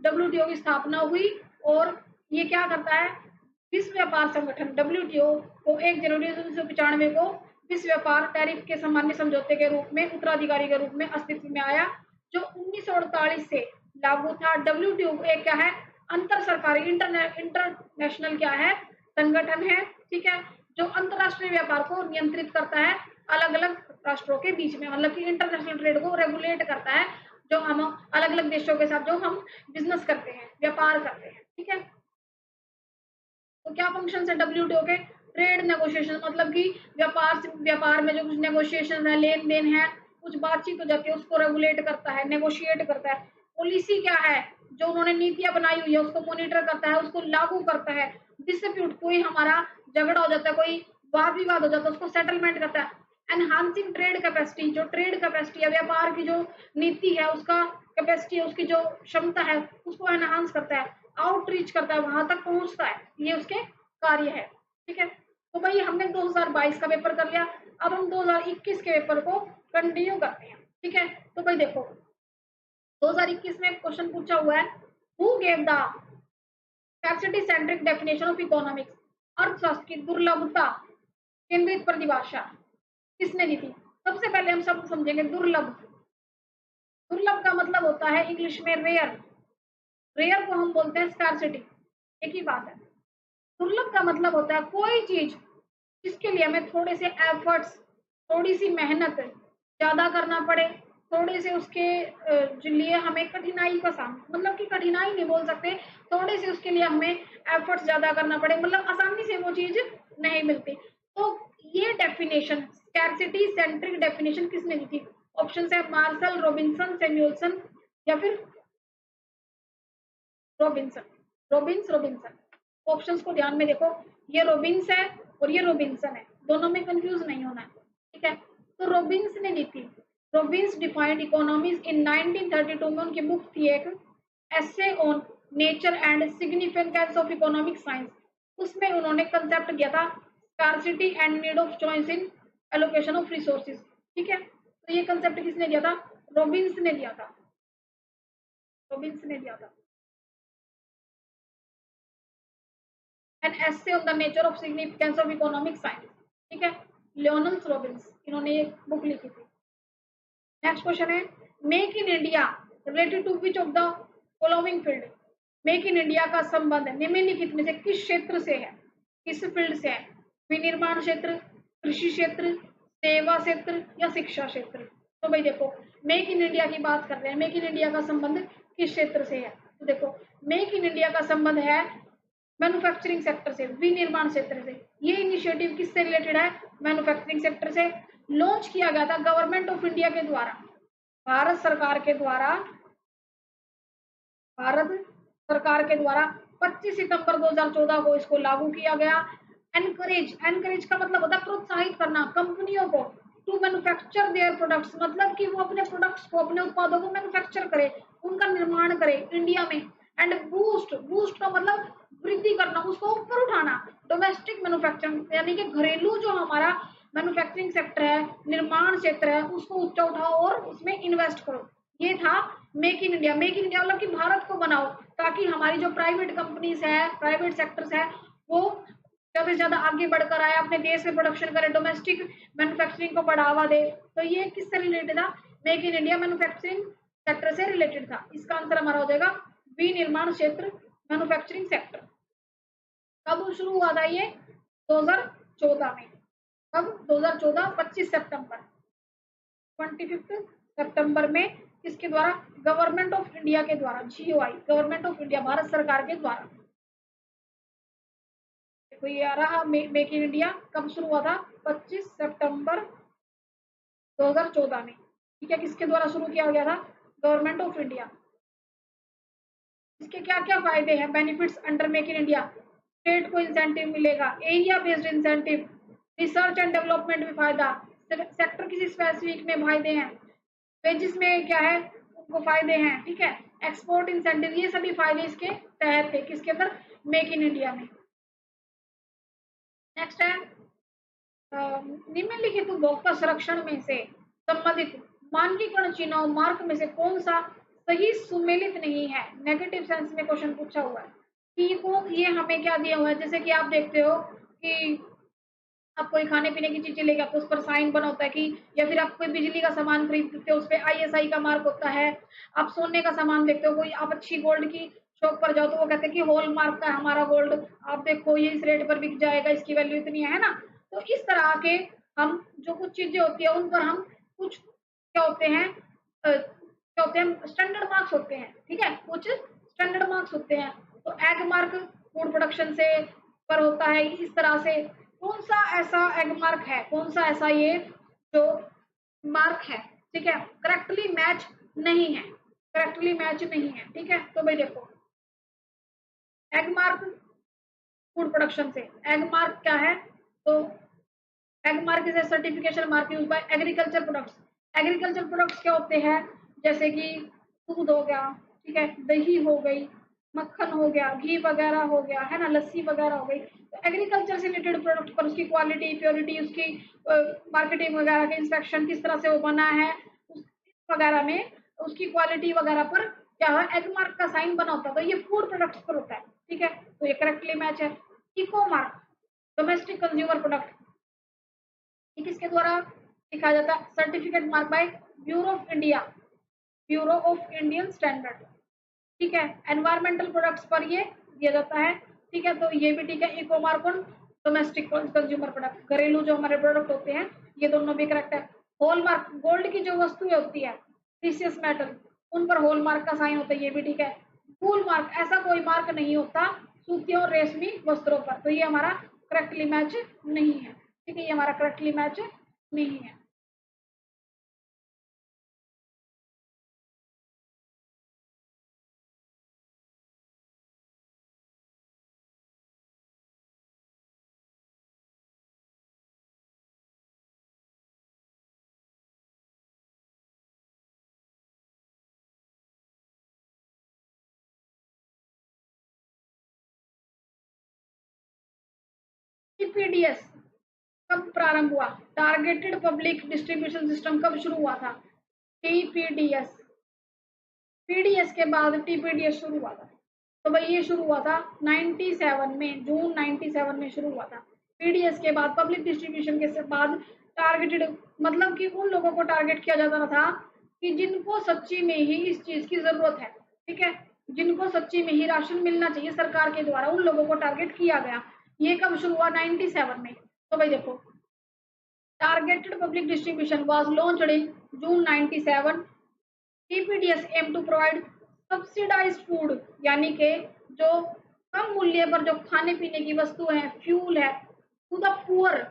WTO की स्थापना हुई, और ये क्या करता है? विश्व व्यापार संगठन WTO को 1 जनवरी 1995 को विश्व व्यापार टैरिफ के सामान्य समझौते के रूप में उत्तराधिकारी के रूप में अस्तित्व में आया, जो 1948 से लागू था। WTO एक क्या है? अंतर सरकारी इंटरनेशनल क्या है? संगठन है। ठीक है, जो अंतरराष्ट्रीय व्यापार को नियंत्रित करता है अलग अलग राष्ट्रों के बीच में, मतलब कि इंटरनेशनल ट्रेड को रेगुलेट करता है, जो हम अलग अलग देशों के साथ जो हम बिजनेस करते हैं, व्यापार करते हैं। ठीक है, तो क्या फंक्शन है WTO के? ट्रेड नेगोशिएशन, मतलब कि व्यापार में जो कुछ नेगोशिएशन है, लेन देन है, कुछ बातचीत हो जाती है, उसको रेगुलेट करता है, नेगोशिएट करता है। पॉलिसी क्या है? जो उन्होंने नीतियां बनाई हुई है उसको मॉनिटर करता है, उसको लागू करता है। डिस्प्यूट, कोई हमारा झगड़ा हो जाता है, कोई वाद विवाद हो जाता है, उसको सेटलमेंट करता है। एनहांसिंग ट्रेड कैपेसिटी, जो ट्रेड कैपेसिटी है, व्यापार की जो नीति है, उसका कैपेसिटी है, उसकी जो क्षमता है, उसको एनहांस करता है, आउटरीच करता है, वहां तक पहुंचता है, ये उसके कार्य है। ठीक है, तो भाई हमने 2022 का पेपर कर लिया, अब हम 2021 के पेपर को कंटिन्यू करते हैं। ठीक है, तो भाई देखो 2021 में क्वेश्चन पूछा हुआ है, who gave the scarcity centric definition of economics? अर्थशास्त्र की दुर्लभता केंद्रित परिभाषा किसने दी थी? सबसे पहले हम सब समझेंगे दुर्लभ। दुर्लभ का मतलब होता है इंग्लिश में रेयर, रेयर को हम बोलते हैं स्कैर्सिटी, एक ही बात है। दुर्लभ का मतलब होता है कोई चीज जिसके लिए हमें थोड़े से एफर्ट्स, थोड़ी सी मेहनत ज्यादा करना पड़े, थोड़े से उसके लिए हमें कठिनाई का सामना, मतलब कि कठिनाई नहीं बोल सकते, थोड़े से उसके लिए हमें एफर्ट्स ज्यादा करना पड़े, मतलब आसानी से वो चीज नहीं मिलती। तो ये डेफिनेशन, स्कैर्सिटी सेंट्रिक डेफिनेशन किसने दी थी? ऑप्शन है मार्शल, रॉबिन्सन, सैमुअल्सन या फिर रॉबिन्सन। ऑप्शंस को ध्यान में देखो, ये रॉबिन्स है और ये रॉबिन्सन है, दोनों में कंफ्यूज नहीं होना है। ठीक है, तो रॉबिन्स ने दी थी। रॉबिन्स डिफाइंड इकोनॉमीज इन 1932 में, उनकी बुक थी एक essay on nature and significance of economic science. उसमें उन्होंने कंसेप्ट दिया था scarcity and need of choice in allocation of resources. ठीक है, तो ये कंसेप्ट किसने दिया था? रॉबिन्स ने दिया था, रॉबिन्स ने दिया था। An essay on the nature of significance of economic science. ठीक है, लियोनल रॉबिन्स, इन्होंने ये बुक लिखी थी। नेक्स्ट क्वेश्चन है, make in India related to which of the following field? Make in India का संबंध निम्नलिखित में से किस क्षेत्र से है, किस फील्ड से है? विनिर्माण क्षेत्र, कृषि क्षेत्र, सेवा क्षेत्र या शिक्षा क्षेत्र? तो भाई देखो, मेक इन इंडिया की बात कर रहे हैं, मेक इन इंडिया का संबंध किस क्षेत्र से है? तो देखो, मेक इन इंडिया का संबंध है मैन्युफैक्चरिंग सेक्टर से, विनिर्माण क्षेत्र से। ये इनिशिएटिव किससे रिलेटेड है? मैन्युफैक्चरिंग सेक्टर से। लॉन्च किया गया था गवर्नमेंट ऑफ इंडिया के द्वारा, भारत सरकार के द्वारा, भारत सरकार के द्वारा 25 सितंबर 2014 को इसको लागू किया गया। एनकरेज, एनकरेज का मतलब होता है प्रोत्साहित करना कंपनियों को टू मैन्युफैक्चर देयर प्रोडक्ट्स, मतलब कि वो अपने प्रोडक्ट्स को, अपने उत्पादों को मैन्युफैक्चर करे, उनका निर्माण करे इंडिया में। एंड बूस्ट, बूस्ट का मतलब वृद्धि करना, उसको ऊपर उठाना। डोमेस्टिक मैन्युफैक्चरिंग यानी कि घरेलू जो हमारा मैन्युफैक्चरिंग सेक्टर है, निर्माण क्षेत्र है, उसको ऊंचा उठाओ और उसमें इन्वेस्ट करो। ये था make in India. Make in India मतलब कि भारत को बनाओ, ताकि हमारी जो प्राइवेट कंपनीज है, प्राइवेट सेक्टर्स है, वो ज्यादा से ज्यादा आगे बढ़कर आए, अपने देश में प्रोडक्शन करे, डोमेस्टिक मैन्युफैक्चरिंग को बढ़ावा दे। तो ये किससे रिलेटेड था? Make in India manufacturing sector से रिलेटेड था। इसका आंसर हमारा हो जाएगा विनिर्माण क्षेत्र, मैन्युफैक्चरिंग सेक्टर। कब शुरू हुआ था ये? 2014 में। कब? 2014 25 सितंबर, 25 सितंबर में। किसके द्वारा? गवर्नमेंट ऑफ इंडिया के द्वारा, GOI, government of India, Bharat सरकार के द्वारा। देखो ये आ रहा मेक इन इंडिया कब शुरू हुआ था? 25 सितंबर 2014 में। ठीक है, किसके द्वारा शुरू किया गया था? Government of India. इसके क्या क्या फायदे हैं, benefits under make in India? State को इंसेंटिव मिलेगा, area based incentive, research and development में फायदा, सेक्टर किसी स्पेसिफिक में फायदे हैं, वेजिस में क्या है उनको फायदे हैं। ठीक है, एक्सपोर्ट इंसेंटिव, ये सभी फायदे इसके तहत थे। किसके अंदर? मेक इन इंडिया में। नेक्स्ट है निम्नलिखित उपभोक्ता संरक्षण में से संबंधित मानकीकरण चिन्हों मार्क में से कौन सा सही सुमेलित नहीं है? नेगेटिव सेंस में क्वेश्चन पूछा हुआ है कि ये हमें क्या दिया हुआ है। जैसे कि आप देखते हो कि आप कोई खाने पीने की चीजें लेके आते हो, उस पर साइन बना होता है कि, या फिर आप कोई बिजली का सामान खरीदते हो, उस पर ISI का मार्क होता है। आप सोने का सामान देखते हो, कोई आप अच्छी गोल्ड की शॉप पर जाओ तो वो कहते हैं कि हॉल मार्क का हमारा गोल्ड, आप देखो ये इस रेट पर बिक जाएगा, इसकी वैल्यू इतनी है ना। तो इस तरह के हम जो कुछ चीजें होती है उन पर हम कुछ क्या होते हैं, क्या होते हैं, स्टैंडर्ड मार्क्स होते हैं। ठीक है, कुछ स्टैंडर्ड मार्क्स होते हैं। तो एग मार्क फूड प्रोडक्शन से पर होता है इस तरह से। कौन सा ऐसा एग मार्क है, कौन सा ऐसा ये जो मार्क है, ठीक है, करेक्टली मैच नहीं है, करेक्टली मैच नहीं है। ठीक है, तो भाई देखो एग मार्क फूड प्रोडक्शन से, एग मार्क क्या है? तो egg mark is a certification mark used by agriculture products. Agriculture products क्या होते हैं? जैसे कि दूध हो गया, ठीक है, दही हो गई, मक्खन हो गया, घी वगैरह हो गया, है ना, लस्सी वगैरह हो गई। तो एग्रीकल्चर से रिलेटेड प्रोडक्ट पर उसकी क्वालिटी, प्योरिटी, उसकी मार्केटिंग वगैरह के इंस्पेक्शन, किस तरह से वो बना है वगैरह में, उसकी क्वालिटी वगैरह पर क्या है, एग मार्क का साइन बना होता है। तो ये फूड प्रोडक्ट्स पर होता है। ठीक है, तो ये करेक्टली मैच है। Eco mark, domestic consumer product, ये किसके द्वारा दिखाया जाता है? Certificate mark by bureau of India, bureau of Indian standard. ठीक है, एनवायरमेंटल प्रोडक्ट्स पर ये दिया जाता है। ठीक है, तो ये भी ठीक है। Eco mark on domestic consumer product, घरेलू जो हमारे प्रोडक्ट होते हैं, ये दोनों भी करेक्ट है। हॉल मार्क, गोल्ड की जो वस्तुएं होती है, प्रीशियस मेटल, उन पर हॉल मार्क का साइन होता है, ये भी ठीक है। फूल मार्क, ऐसा कोई मार्क नहीं होता सूती और रेशमी वस्त्रों पर, तो ये हमारा करेक्टली मैच नहीं है। ठीक है, ये हमारा करेक्टली मैच नहीं है। TPDS कब प्रारंभ हुआ? टारगेटेड पब्लिक डिस्ट्रीब्यूशन सिस्टम कब शुरू हुआ था? TPDS, PDS के बाद TPDS शुरू हुआ था। तो भाई ये शुरू हुआ था 97 में, जून 97 में शुरू हुआ था। PDS के बाद, पब्लिक डिस्ट्रीब्यूशन के बाद टारगेटेड, मतलब कि उन लोगों को टारगेट किया जाता था कि जिनको सच्ची में ही इस चीज की जरूरत है। ठीक है, जिनको सच्ची में ही राशन मिलना चाहिए सरकार के द्वारा, उन लोगों को टारगेट किया गया। ये कब शुरू हुआ? 97 में। तो भाई देखो targeted public distribution was launched in June 97। TPDS aim to provide subsidised food, यानी कि जो कम मूल्य पर जो खाने पीने की वस्तुएं हैं, फ्यूल है, टू द पुअर,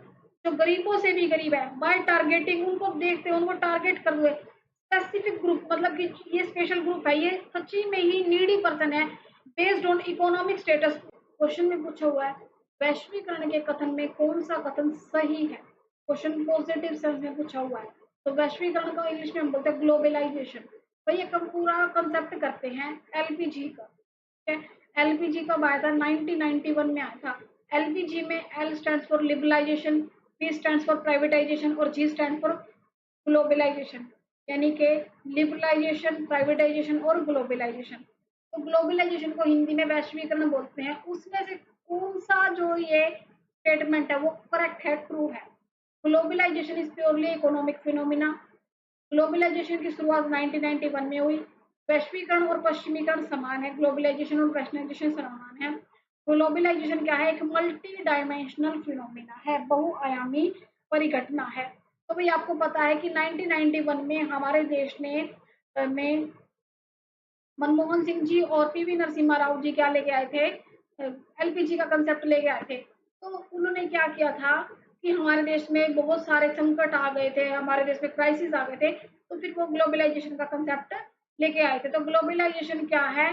जो गरीबों से भी गरीब है, बाय टारगेटिंग, उनको देखते हैं, उनको टारगेट कर हुए स्पेसिफिक ग्रुप, मतलब कि ये स्पेशल ग्रुप है, ये सच्ची में ही नीडी पर्सन है, based on economic status. Question में पूछा हुआ है वैश्वीकरण के कथन में कौन सा कथन सही है? क्वेश्चन पॉजिटिव सेंस में पूछा हुआ है। तो वैश्वीकरण को इंग्लिश में हम बोलते हैं ग्लोबलाइजेशन। भाई ये पूरा कंसेप्ट करते हैं एलपीजी का। ठीक है, एलपीजी कब आया था? 1991 में आया था। एलपीजी में L stands for liberalisation, P stands for privatisation और जी स्टैंड फॉर ग्लोबलाइजेशन, यानी कि लिबरलाइजेशन, प्राइवेटाइजेशन और ग्लोबलाइजेशन। तो ग्लोबलाइजेशन को हिंदी में वैश्वीकरण बोलते हैं। उसमें से कौन सा जो ये स्टेटमेंट है वो करेक्ट है, ट्रू है? Globalisation is purely economic phenomena. Globalisation की शुरुआत 1991 में हुई। वैश्वीकरण और पश्चिमीकरण समान है, ग्लोबलाइजेशन और वेस्टर्नाइजेशन समान है। ग्लोबलाइजेशन क्या है? एक मल्टी डायमेंशनल फिनोमिना है, बहुआयामी परिघटना है। तो भाई आपको पता है कि 1991 में हमारे देश ने में मनमोहन सिंह जी और पीवी नरसिम्हा राव जी क्या लेके आए थे? एलपीजी का कंसेप्ट लेके आए थे। तो उन्होंने क्या किया था कि हमारे देश में बहुत सारे संकट आ गए थे, हमारे देश में क्राइसिस आ गए थे, तो फिर वो ग्लोबलाइजेशन का कंसेप्ट लेके आए थे। तो ग्लोबलाइजेशन क्या है?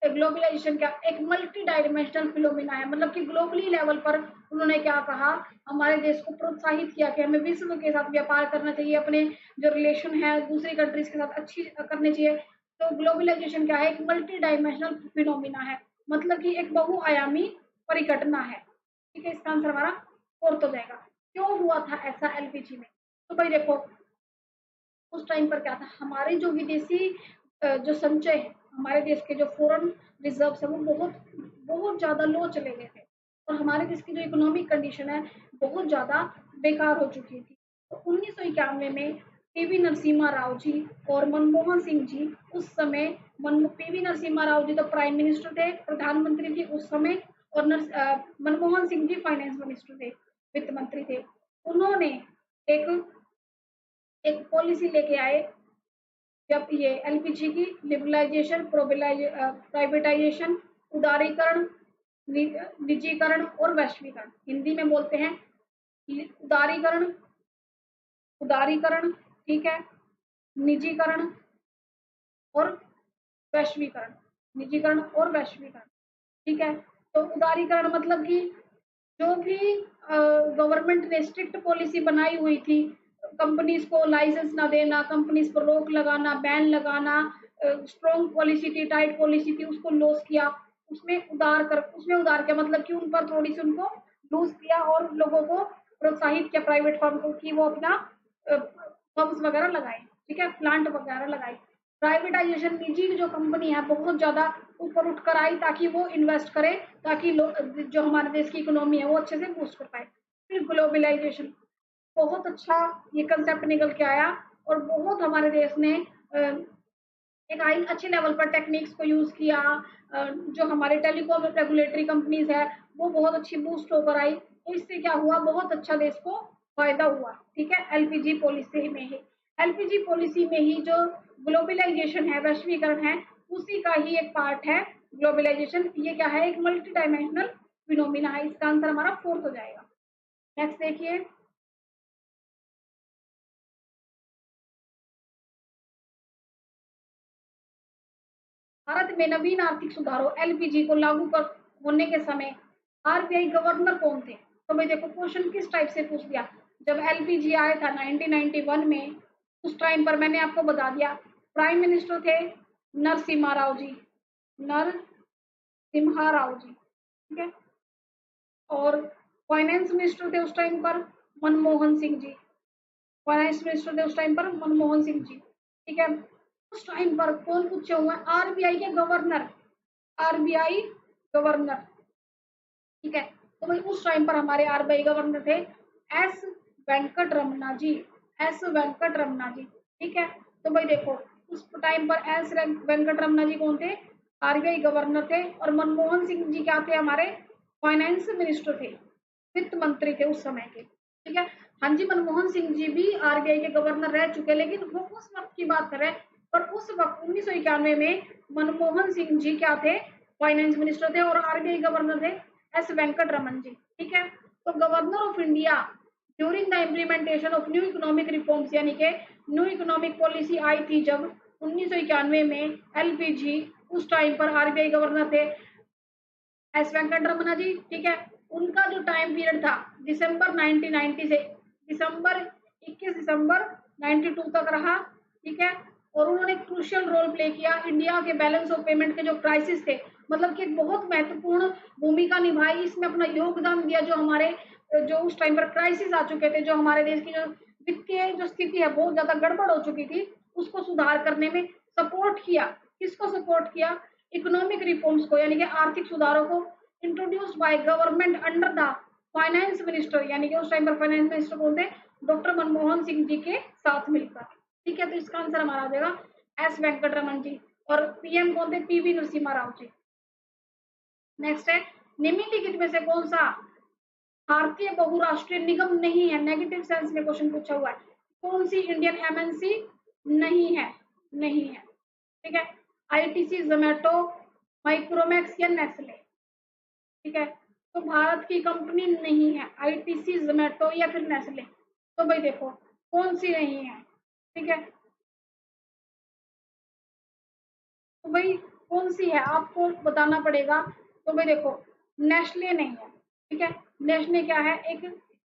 ग्लोबलाइजेशन क्या? एक मल्टी डायमेंशनल फिनोमिना है, मतलब कि ग्लोबली लेवल पर उन्होंने क्या कहा, हमारे देश को प्रोत्साहित किया कि हमें विश्व के साथ व्यापार करना चाहिए, अपने जो रिलेशन है दूसरी कंट्रीज के साथ अच्छी करनी चाहिए। तो ग्लोबलाइजेशन क्या है? एक मल्टी डायमेंशनल फिनोमिना है, मतलब कि एक बहुआयामी परिघटना है। ठीक है, इसका आंसर हमारा फोर्थ हो जाएगा। क्यों हुआ था ऐसा एलपीजी में? तो भाई देखो, उस टाइम पर क्या था, हमारे जो विदेशी जो संचय है, हमारे देश के जो फॉरेन रिजर्व है वो बहुत बहुत ज्यादा लो चले गए थे, और हमारे देश की जो इकोनॉमिक कंडीशन है बहुत ज्यादा बेकार हो चुकी थी। तो 1991 में पीवी नरसिम्हा राव जी और मनमोहन सिंह जी उस समय, पीवी नरसिम्हा राव जी तो प्राइम मिनिस्टर थे, प्रधानमंत्री थे उस समय, और मनमोहन सिंह जी फाइनेंस मिनिस्टर थे, वित्त मंत्री थे। उन्होंने एक एक पॉलिसी लेके आए, जब ये एलपीजी की लिबरलाइजेशन, प्राइवेटाइजेशन, उदारीकरण, निजीकरण और वैश्वीकरण, हिंदी में बोलते हैं उदारीकरण, उदारीकरण, ठीक है, निजीकरण और वैश्वीकरण, निजीकरण और वैश्वीकरण, ठीक है। तो उदारीकरण मतलब कि जो भी गवर्नमेंट ने स्ट्रिक्ट पॉलिसी बनाई हुई थी, कंपनीज को लाइसेंस ना देना, कंपनीज पर रोक लगाना, बैन लगाना, स्ट्रॉन्ग पॉलिसी थी, टाइट पॉलिसी थी, उसको लॉस किया, उसमें उदार किया, मतलब कि उन पर थोड़ी सी उनको लूज किया और लोगों को प्रोत्साहित किया, प्राइवेट फर्म को, कि वो अपना फर्म्स वगैरह लगाए, ठीक है, प्लांट वगैरह लगाए। प्राइवेटाइजेशन, निजी जो कंपनी है बहुत ज्यादा ऊपर उठकर आई ताकि वो इन्वेस्ट करे, ताकि जो हमारे देश की इकोनॉमी है वो अच्छे से बूस्ट कर पाए। फिर ग्लोबलाइजेशन, बहुत अच्छा ये कंसेप्ट निकल के आया, और बहुत हमारे देश ने एक अच्छे लेवल पर टेक्निक्स को यूज किया। जो हमारे टेलीकॉम रेगुलेटरी कंपनीज है वो बहुत अच्छी बूस्ट होकर आई। तो इससे क्या हुआ, बहुत अच्छा देश को फायदा हुआ। ठीक है, एलपीजी पॉलिसी में ही, एलपीजी पॉलिसी में ही जो ग्लोबलाइजेशन है, वैश्वीकरण है, उसी का ही एक पार्ट है ग्लोबलाइजेशन। ये क्या है? एक मल्टी डायमेंशनल फिनोमिना है। इसका आंसर हमारा फोर्थ हो जाएगा। नेक्स्ट देखिए, भारत में नवीन आर्थिक सुधारों एलपीजी को लागू कर होने के समय आरबीआई गवर्नर कौन थे? तो भाई देखो, क्वेश्चन किस टाइप से पूछ दिया। जब एलपीजी आया था 1991 में, उस टाइम पर मैंने आपको बता दिया प्राइम मिनिस्टर थे नरसिम्हा राव जी, नरसिम्हा राव जी, ठीक है, और फाइनेंस मिनिस्टर थे उस टाइम पर मनमोहन सिंह जी, फाइनेंस मिनिस्टर थे उस टाइम पर मनमोहन सिंह जी, ठीक है। उस टाइम पर कौन पूछे हुए हैं? आरबीआई के गवर्नर, आरबीआई गवर्नर, ठीक है। तो भाई उस टाइम पर हमारे आरबीआई गवर्नर थे एस वेंकट रमना जी, एस वेंकट रमना जी, ठीक है। तो भाई देखो, उस टाइम पर एस वेंकट रमना जी कौन थे? आरबीआई गवर्नर थे, और मनमोहन सिंह जी क्या थे? हमारे फाइनेंस मिनिस्टर थे, वित्त मंत्री थे उस समय के, ठीक है। हाँ जी, मनमोहन सिंह जी भी आरबीआई के गवर्नर रह चुके, लेकिन वो उस वक्त की बात कर रहे हैं। पर उस वक्त 1991 में मनमोहन सिंह जी क्या थे? फाइनेंस मिनिस्टर थे, और आरबीआई गवर्नर थे एस वेंकट रमन जी, ठीक है। तो governor of India during the implementation of new economic reforms, यानी कि न्यू इकोनॉमिक पॉलिसी आई थी जब 1991 में एलपीजी, उस टाइम पर आरबीआई गवर्नर थे एस वेंकट रमना जी, ठीक है। उनका जो टाइम पीरियड था दिसंबर 1990 से दिसंबर 21 दिसंबर 92 तक रहा, ठीक है। और उन्होंने क्रूशियल रोल प्ले किया इंडिया के बैलेंस ऑफ पेमेंट के जो क्राइसिस थे, मतलब कि एक बहुत महत्वपूर्ण भूमिका निभाई, इसमें अपना योगदान दिया। जो हमारे जो उस टाइम पर क्राइसिस आ चुके थे, जो हमारे देश की जो वित्तीय जो स्थिति है बहुत ज्यादा गड़बड़ हो चुकी थी, उसको सुधार करने में सपोर्ट किया। किसको सपोर्ट किया? इकोनॉमिक रिफॉर्म्स को, यानी कि आर्थिक सुधारों को introduced by government under the finance minister, यानी कि उस टाइम पर फाइनेंस मिनिस्टर कौन थे? डॉक्टर मनमोहन सिंह जी के साथ मिलकर, ठीक है। तो इसका आंसर हमारा आ जाएगा एस वेंकटरमन जी। और पीएम कौन थे? पीवी नरसिम्हा राव जी। नेक्स्ट है, निम्नलिखित में से कौन सा भारतीय बहुराष्ट्रीय निगम नहीं है? नेगेटिव सेंस में क्वेश्चन पूछा हुआ है। कौन सी इंडियन एमएनसी नहीं है? नहीं है, ठीक है। आईटीसी, जोमेटो, माइक्रोमैक्स या नेस्ले, ठीक है। तो भारत की कंपनी नहीं है आईटीसी, जोमेटो या फिर नेस्ले। तो भाई देखो कौन सी नहीं है, ठीक है। तो भाई कौन सी है आपको बताना पड़ेगा। तो भाई देखो नेस्ले नहीं है, ठीक है। नेस्ले क्या है? एक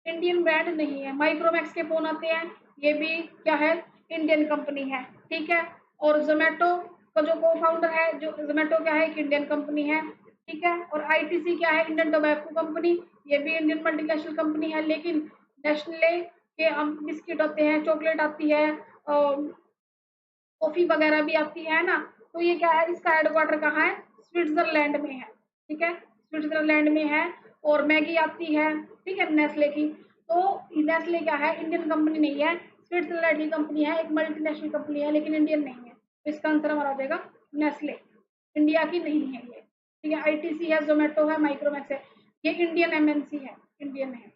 इंडियन ब्रांड नहीं है। माइक्रोमैक्स के फोन आते हैं, ये भी क्या है? इंडियन कंपनी है, ठीक है। और जोमेटो का जो को फाउंडर है, जो जोमेटो क्या है? एक इंडियन कंपनी है, ठीक है। और आईटीसी क्या है? इंडियन टोबैको कंपनी, ये भी इंडियन मल्टीनेशनल कंपनी है। लेकिन नेस्ले के बिस्किट होते हैं, चॉकलेट आती है, कॉफी वगैरह भी आती है ना। तो ये क्या है? इसका हेडक्वार्टर कहाँ है? स्विट्जरलैंड में है, ठीक है। स्विट्जरलैंड में है। और मैगी आती है, ठीक है, नेस्ले की। तो नेस्ले क्या है? इंडियन कंपनी नहीं है, स्विट्जरलैंड की कंपनी है, एक मल्टीनेशनल कंपनी है, लेकिन इंडियन नहीं है। तो इसका आंसर हमारा आ जाएगा नेस्ले, इंडिया की नहीं है ये, ठीक है। आईटीसी है, जोमेटो है, माइक्रोमैक्स है, ये इंडियन एमएनसी है, इंडियन है।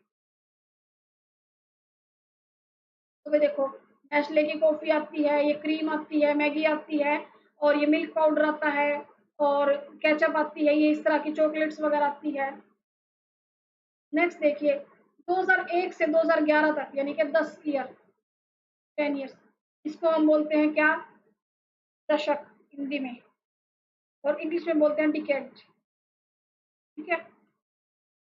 तो भाई देखो नेस्ले की कॉफी आती है, ये क्रीम आती है, मैगी आती है, और ये मिल्क पाउडर आता है, और केचप आती है, ये इस तरह की चॉकलेट्स वगैरह आती है। नेक्स्ट देखिए, 2001 से 2011 तक, यानी कि 10 ईयर, 10 ईयर्स, इसको हम बोलते हैं क्या? दशक हिंदी में, और इंग्लिश में बोलते हैं डिकेड, ठीक है।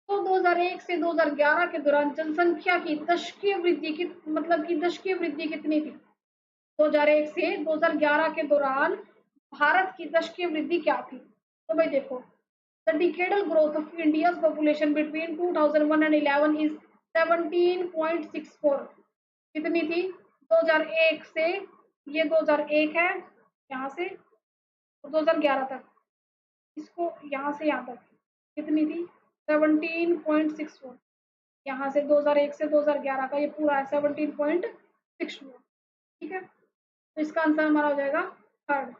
तो 2001 से 2011 के दौरान जनसंख्या की दशकीय वृद्धि की, मतलब की दशकीय वृद्धि कितनी थी? 2001 से 2011 के दौरान भारत की दशकीय वृद्धि क्या थी? तो भाई देखो the decadal growth of India's population between 2001 and 11 is 17.64। कितनी थी? 2001 से, ये 2001 है यहाँ से, तो 2011 तक, इसको यहाँ से यहाँ तक कितनी थी? 17.64। यहाँ से 2001 से 2011 का ये पूरा है 17.64, ठीक है। तो इसका आंसर हमारा हो जाएगा थर्ड,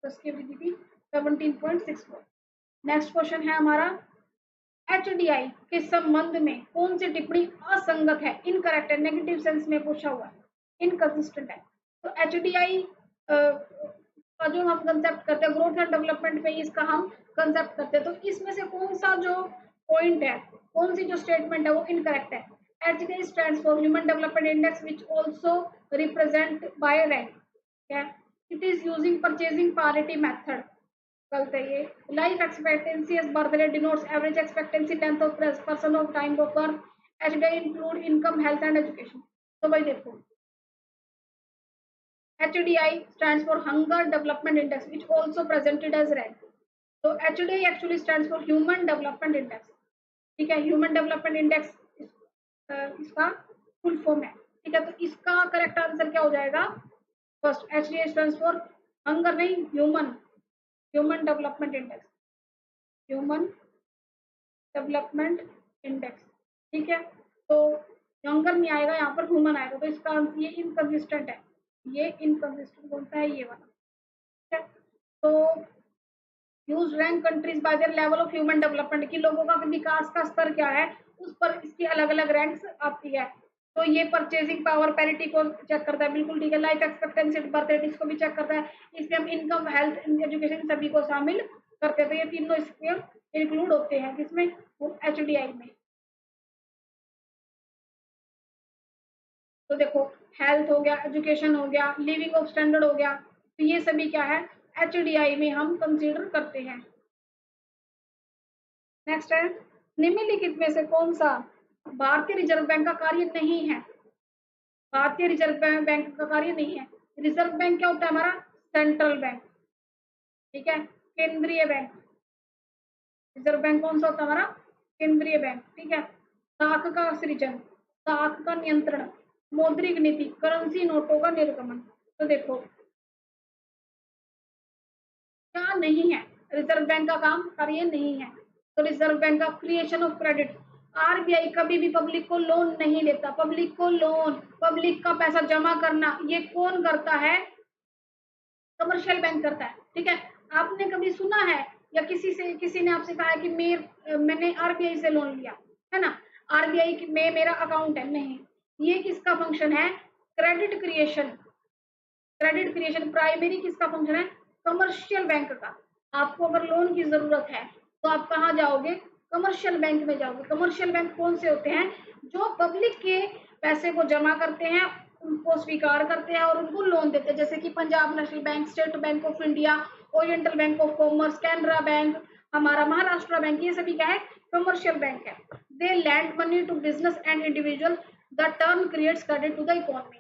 तो इसकी वृद्धि थी 17.64। नेक्स्ट क्वेश्चन है हमारा, एचडीआई के संबंध में कौन सी टिप्पणी असंगत है? इनकरेक्ट है, नेगेटिव सेंस में पूछा हुआ है, इनकंसिस्टेंट है। तो एचडीआई का जो हम कंसेप्ट करते हैं ग्रोथ एंड डेवलपमेंट में, इसका हम कंसेप्ट करते हैं। तो इसमें से कौन सा जो पॉइंट है, कौन सी जो स्टेटमेंट है वो इनकरेक्ट है? HDI stands for human development index which also represent by rank, it is using purchasing parity method. गलत है ये। Life expectancy as birth rate denotes average expectancy length of person of time of birth. HDI include income, health and education. तो भाई देखो HDI stands for Hunger Development Index, which also presented as rank. So HDI actually stands for Human Development Index. ठीक है, human development index इसका full form है, ठीक है। तो इसका करेक्ट आंसर क्या हो जाएगा? First, HDI stands for hunger नहीं, human, human development index, human development index, ठीक है। तो हंगर नहीं आएगा यहाँ पर, ह्यूमन आएगा। तो इसका ये इनकंसिस्टेंट है, ये इनकंसिस्टेंट कौन सा है? ये वाला, ठीक है। तो use rank countries bye their level of human development, की लोगों का विकास का स्तर क्या है, उस पर इसकी अलग अलग रैंक्स आती है। तो ये परचेजिंग पावर पैरिटी को चेक करता है, बिल्कुल ठीक है। लाइफ एक्सपेक्टेंसी, बर्थ रेट, इसको भी चेक करता है। इसमें हम इनकम, हेल्थ, एजुकेशन सभी को शामिल करते हैं। तो ये तीनों इसमें इंक्लूड होते हैं, किसमें? एचडीआई में। तो देखो हेल्थ हो गया, एजुकेशन हो गया, लिविंग ऑफ स्टैंडर्ड हो गया, तो ये सभी क्या है? एचडीआई में हम कंसीडर करते हैं। नेक्स्ट है, निम्नलिखित में से कौन सा भारतीय रिजर्व बैंक का कार्य नहीं है। भारतीय रिजर्व बैंक का कार्य नहीं है। रिजर्व बैंक क्या होता है हमारा? सेंट्रल बैंक, ठीक है, केंद्रीय बैंक। रिजर्व बैंक कौन सा होता है हमारा? केंद्रीय बैंक, ठीक है। साख का सृजन, साख का नियंत्रण, मौद्रिक नीति, करेंसी नोटों का निर्गमन। तो देखो क्या नहीं है, रिजर्व बैंक का काम कार्य नहीं है। तो रिजर्व बैंक का क्रिएशन ऑफ क्रेडिट, आरबीआई कभी भी पब्लिक को लोन नहीं देता। पब्लिक को लोन, पब्लिक का पैसा जमा करना, ये कौन करता है? कमर्शियल बैंक करता है, ठीक है। आपने कभी सुना है या किसी ने आपसे कहा है कि मैंने आरबीआई से लोन लिया, है ना, आरबीआई में मेरा अकाउंट है? नहीं। ये किसका फंक्शन है? Credit creation. Credit creation primary किसका फंक्शन है? कमर्शियल बैंक का। आपको अगर लोन की जरूरत है तो आप कहाँ जाओगे? कमर्शियल बैंक में जाओगे। कमर्शियल बैंक कौन से होते हैं? जो पब्लिक के पैसे को जमा करते हैं, उनको स्वीकार करते हैं और उनको लोन देते हैं, जैसे कि Punjab national bank, state bank of India, oriental bank of commerce, Canara bank, हमारा महाराष्ट्र बैंक, ये सभी क्या है? कमर्शियल बैंक है। They lend money to business and individual, the term creates credit to the economy,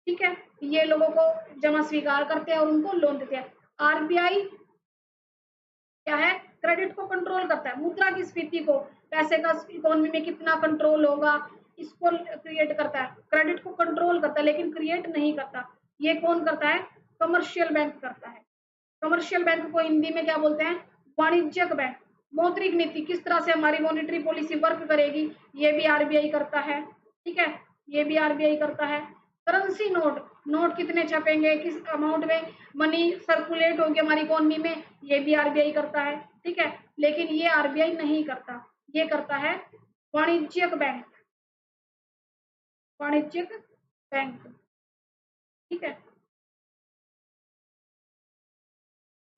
ठीक है। ये लोगों को जमा स्वीकार करते हैं और उनको लोन देते हैं। आरबीआई क्या है? क्रेडिट को कंट्रोल करता है, मुद्रा की स्फीति को, पैसे का इकोनॉमी में कितना कंट्रोल होगा, इसको क्रिएट करता है। क्रेडिट को कंट्रोल करता है लेकिन क्रिएट नहीं करता। ये कौन करता है? कमर्शियल बैंक करता है। कमर्शियल बैंक को हिंदी में क्या बोलते हैं? वाणिज्यिक बैंक। मौद्रिक नीति, किस तरह से हमारी मॉनेटरी पॉलिसी वर्क करेगी, ये भी आरबीआई करता है, ठीक है, ये भी आरबीआई करता है। करेंसी नोट, नोट कितने छपेंगे, किस अमाउंट में मनी सर्कुलेट होगी हमारी इकोनॉमी में, ये भी आरबीआई करता है, ठीक है। लेकिन ये आरबीआई नहीं करता, ये करता है वाणिज्यिक बैंक, वाणिज्यिक बैंक, ठीक है।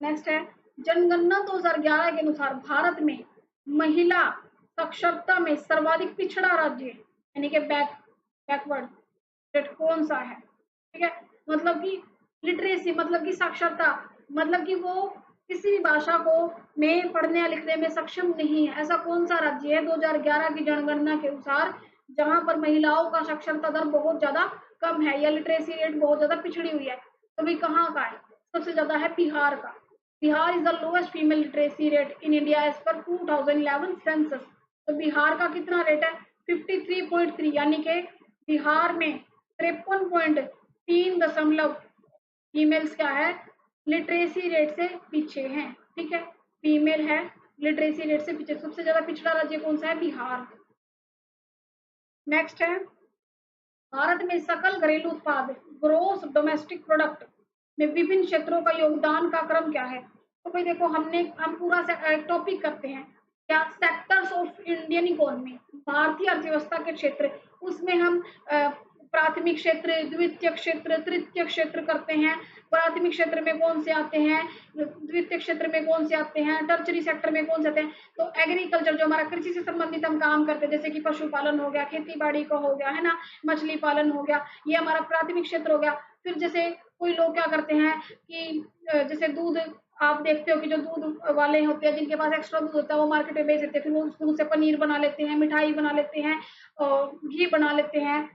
नेक्स्ट है जनगणना 2011 के अनुसार भारत में महिला साक्षरता में सर्वाधिक पिछड़ा राज्य यानी कि बैकवर्ड स्टेट कौन सा है, ठीक है। मतलब कि लिटरेसी मतलब कि साक्षरता, मतलब कि वो किसी भी भाषा को में पढ़ने या लिखने में सक्षम नहीं है, ऐसा कौन सा राज्य है 2011 की जनगणना के अनुसार जहां पर महिलाओं का साक्षरता दर बहुत ज्यादा कम है या लिटरेसी रेट बहुत ज्यादा पिछड़ी हुई है? तो भी कहाँ का है? सबसे ज्यादा है बिहार का। Bihar is the lowest female literacy rate in India as per 2011 census. तो बिहार का कितना रेट है? 53.3, यानी कि बिहार में 53.3 फीमेल्स क्या है? लिटरेसी रेट से पीछे हैं, ठीक है, फीमेल है लिटरेसी रेट से पीछे। सबसे ज्यादा पिछड़ा राज्य कौन सा है? बिहार। नेक्स्ट है भारत में सकल घरेलू उत्पाद ग्रोस डोमेस्टिक प्रोडक्ट में विभिन्न क्षेत्रों का योगदान का क्रम क्या है? तो भाई देखो हम पूरा टॉपिक करते हैं क्या? सेक्टर्स ऑफ इंडियन इकोनॉमी, भारतीय अर्थव्यवस्था के क्षेत्र, उसमें हम प्राथमिक क्षेत्र, द्वितीय क्षेत्र, तृतीय क्षेत्र करते हैं। प्राथमिक क्षेत्र में कौन से आते हैं, द्वितीय क्षेत्र में कौन से आते हैं, टर्चरी सेक्टर में कौन से आते हैं? तो एग्रीकल्चर जो हमारा कृषि से संबंधित हम काम करते हैं, जैसे कि पशुपालन हो गया, खेती बाड़ी का हो गया, है ना, मछली पालन हो गया, ये हमारा प्राथमिक क्षेत्र हो गया। फिर जैसे कोई लोग क्या करते हैं कि जैसे दूध, आप देखते हो कि जो दूध वाले होते हैं जिनके पास एक्स्ट्रा दूध होता है वो मार्केट में बेच देते हैं, फिर वो उस दूध से पनीर बना लेते हैं, मिठाई बना लेते हैं, और घी बना लेते हैं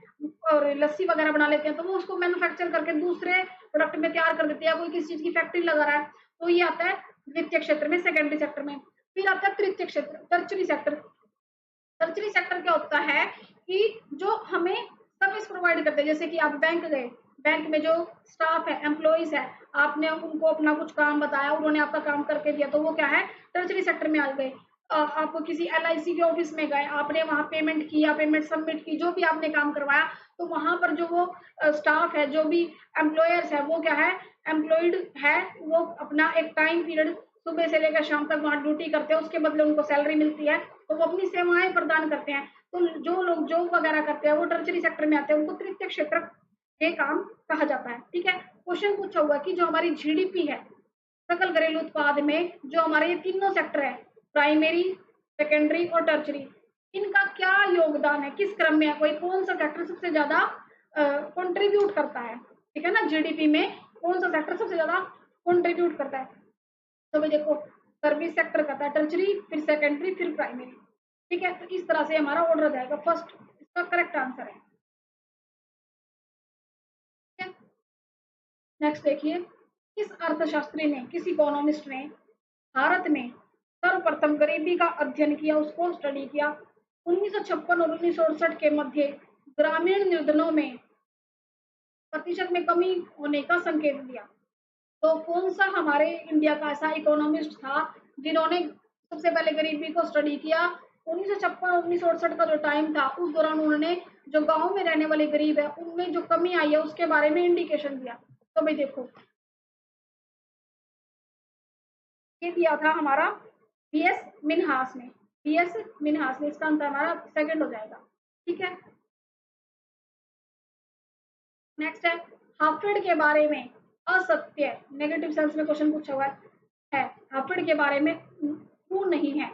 और लस्सी वगैरह बना लेते हैं। तो वो उसको मैन्युफैक्चर करके दूसरे प्रोडक्ट में तैयार कर देते हैं, कोई किसी चीज की फैक्ट्री लगा रहा है, तो ये आता है द्वितीय क्षेत्र में, सेकेंडरी सेक्टर में। फिर आता है तृतीय क्षेत्र, टर्चरी सेक्टर। टर्चरी सेक्टर क्या होता है कि जो हमें सर्विस प्रोवाइड करते हैं, जैसे कि आप बैंक गए, बैंक में जो स्टाफ है, एम्प्लॉइज है, आपने उनको अपना कुछ काम बताया, उन्होंने आपका काम करके दिया, तो वो क्या है? टर्चरी सेक्टर में आ गए। आप किसी एलआईसी के ऑफिस में गए, आपने वहां पेमेंट किया, पेमेंट सबमिट की, जो भी आपने काम करवाया, तो वहां पर जो वो स्टाफ है, जो भी एम्प्लॉयर्स है, वो क्या है? एम्प्लॉयड है, वो अपना एक टाइम पीरियड सुबह से लेकर शाम तक वहां ड्यूटी करते हैं, उसके बदले उनको सैलरी मिलती है, तो वो अपनी सेवाएं प्रदान करते हैं। तो जो लोग जॉब वगैरह करते हैं वो टर्चरी सेक्टर में आते हैं, उनको तृतीय क्षेत्र ये काम कहा जाता है, ठीक है। क्वेश्चन पूछा हुआ कि जो हमारी जीडीपी है, सकल घरेलू उत्पाद में जो हमारे ये तीनों सेक्टर है, प्राइमरी, सेकेंडरी और टर्चरी, इनका क्या योगदान है, किस क्रम में है, कोई कौन सा सेक्टर सबसे ज्यादा कंट्रीब्यूट करता है, ठीक है ना, जीडीपी में कौन सा सेक्टर सबसे ज्यादा कंट्रीब्यूट करता है? तो भाई देखो सर्विस सेक्टर करता है टर्चरी, फिर सेकेंडरी, फिर प्राइमरी। ठीक है, तो इस तरह से हमारा ऑर्डर जाएगा। फर्स्ट इसका करेक्ट आंसर है। ठीक है, नेक्स्ट देखिए, किस अर्थशास्त्री ने, किस इकोनॉमिस्ट ने भारत में सर्वप्रथम गरीबी का अध्ययन किया, उसको स्टडी किया। 1956 और 1968 के मध्य ग्रामीण निर्धनों में प्रतिशत में कमी होने का संकेत दिया। तो कौन सा हमारे इंडिया का ऐसा इकोनॉमिस्ट था जिन्होंने सबसे पहले गरीबी को स्टडी किया? 1956 1968 का जो टाइम था, उस दौरान उन्होंने जो गांव में रहने वाले गरीब है उनमें जो कमी आई है उसके बारे में इंडिकेशन दिया। तो भाई देखो, ये दिया था हमारा बीएस मिन्हास ने, बीएस मिन्हास ने। इसका आंसर हमारा सेकंड हो जाएगा। ठीक है, नेक्स्ट है, हाफिड के बारे में असत्य, नेगेटिव सेंस में क्वेश्चन पूछा हुआ है, हाफिड के बारे में ट्रू नहीं है।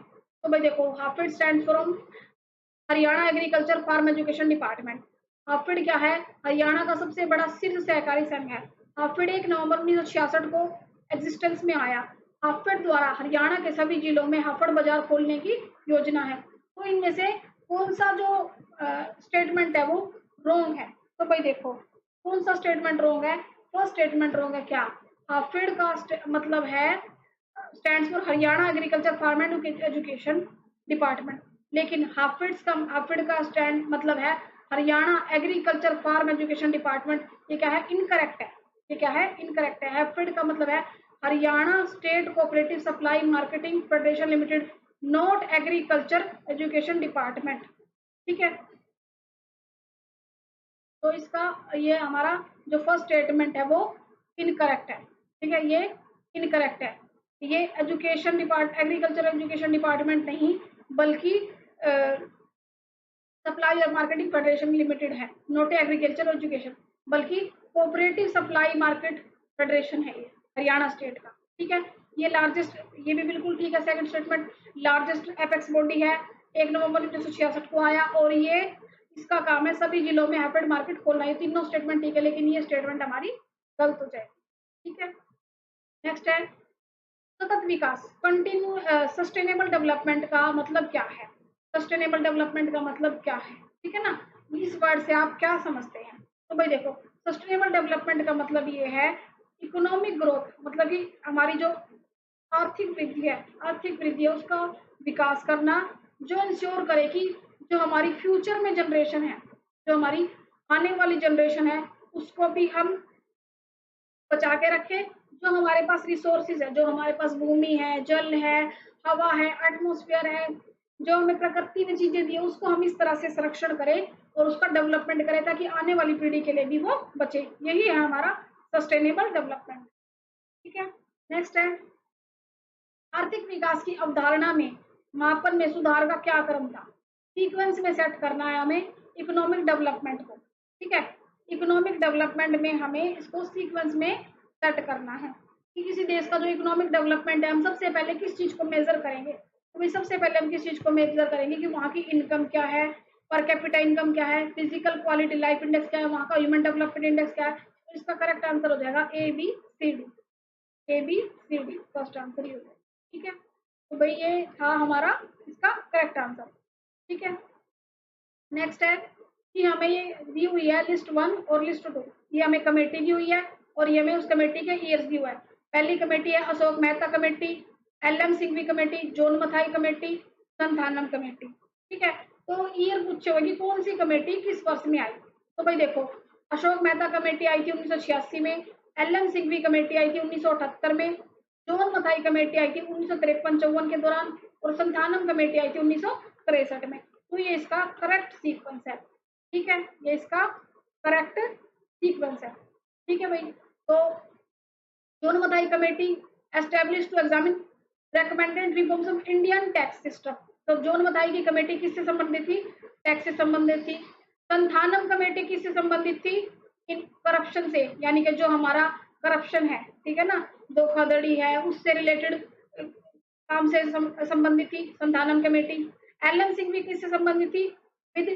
तो भाई देखो, HAFED stand from Haryana agriculture farm education department. HAFED क्या है? हरियाणा का सबसे बड़ा शीर्ष सहकारी संघ है। हाफिड 1 नवंबर 1966 को एग्जिस्टेंस में आया। हाफिड द्वारा हरियाणा के सभी जिलों में हाफिड बाजार खोलने की योजना है। तो इनमें से कौन सा जो स्टेटमेंट है वो रॉन्ग है? तो भाई देखो, कौन सा स्टेटमेंट रॉन्ग है? फर्स्ट स्टेटमेंट रॉन्ग है। क्या? हाफिड का मतलब है stands for Haryana agriculture farm and education department, लेकिन हाफिड का स्टैंड मतलब है Haryana agriculture farm education department. ये क्या है? इनकरेक्ट है। ये क्या है? इनकरेक्ट है। हाफिड का मतलब है Haryana state cooperative supply marketing federation limited, not agriculture education department. ठीक है, तो इसका ये हमारा जो फर्स्ट स्टेटमेंट है वो इनकरेक्ट है। ठीक है, ये इनकरेक्ट है। ये एग्रीकल्चर एजुकेशन डिपार्टमेंट नहीं, बल्कि सप्लाई और मार्केटिंग फेडरेशन लिमिटेड है, नॉट एग्रीकल्चर एजुकेशन, बल्कि कोऑपरेटिव सप्लाई मार्केट फेडरेशन है ये हरियाणा स्टेट का। ठीक है, ये लार्जेस्ट, ये भी बिल्कुल ठीक है। Second statement, largest apex body है, 1 नवंबर 1966 को आया, और ये इसका काम है सभी जिलों में हाइब्रिड मार्केट खोलना। ये तीनों स्टेटमेंट ठीक है, लेकिन ये स्टेटमेंट हमारी गलत हो जाएगी। ठीक है, नेक्स्ट है, सतत विकास, कंटिन्यू सस्टेनेबल डेवलपमेंट का मतलब क्या है? सस्टेनेबल डेवलपमेंट का मतलब क्या है? ठीक है ना, इस वर्ड से आप क्या समझते हैं? तो भाई देखो, सस्टेनेबल डेवलपमेंट का मतलब ये है इकोनॉमिक ग्रोथ, मतलब कि हमारी जो आर्थिक वृद्धि है उसका विकास करना, जो इंश्योर करे कि जो हमारी फ्यूचर में जनरेशन है, जो हमारी आने वाली जनरेशन है, उसको भी हम बचा के रखें। जो हमारे पास रिसोर्सेज है, जो हमारे पास भूमि है, जल है, हवा है, एटमॉस्फेयर है, जो हमें प्रकृति ने चीजें दी है, उसको हम इस तरह से संरक्षण करें और उसका डेवलपमेंट करें ताकि आने वाली पीढ़ी के लिए भी वो बचे। यही है हमारा सस्टेनेबल डेवलपमेंट। ठीक है, नेक्स्ट है, आर्थिक विकास की अवधारणा में मापन में सुधार का क्या क्रम था? सीक्वेंस में सेट करना है हमें इकोनॉमिक डेवलपमेंट को। ठीक है, इकोनॉमिक डेवलपमेंट में हमें इसको सीक्वेंस में सेट करना है कि किसी देश का जो इकोनॉमिक डेवलपमेंट है, हम सबसे पहले किस चीज को मेजर करेंगे? तो भाई सबसे पहले हम किस चीज को मेजर करेंगे कि वहाँ की इनकम क्या है, पर कैपिटा इनकम क्या है, फिजिकल क्वालिटी लाइफ इंडेक्स क्या है, वहाँ का ह्यूमन डेवलपमेंट इंडेक्स क्या है। तो इसका करेक्ट आंसर हो जाएगा ABCD। ABCD फर्स्ट आंसर ही हो जाएगा। ठीक है, तो भाई ये था हमारा इसका करेक्ट आंसर। ठीक है, नेक्स्ट है कि हमें ये दी हुई है लिस्ट 1 और लिस्ट 2, ये हमें कमेटी दी हुई है और ये हमें उस कमेटी के ईयर्स दी हुआ है। पहली कमेटी है Ashok Mehta committee, LM Singhvi committee, John Mathai committee, Santhanam committee. ठीक है, तो ईयर पूछे होगी कौन सी कमेटी किस वर्ष में आई। तो भाई देखो, अशोक मेहता कमेटी आई थी 1986 में, LM सिंघवी कमेटी आई थी 1978 में, जॉन मथाई कमेटी आई थी 1953-54 के दौरान, और संथानम कमेटी आई थी 1963 में। तो ये इसका करेक्ट सीक्वेंस है। ठीक है, ये इसका करेक्ट सीक्वेंस है। ठीक है भाई, तो John Mathai committee establish to examine recommended reforms of Indian tax system. तो जॉन मथाई की कमेटी किससे संबंधित थी? टैक्स से संबंधित थी। संथानम कमेटी किससे संबंधित थी? इन करप्शन से, यानी कि जो हमारा करप्शन है, ठीक है ना, धोखाधड़ी है, उससे रिलेटेड काम से संबंधित थी संथानम कमेटी। LM सिंघवी किससे संबंधित थी? With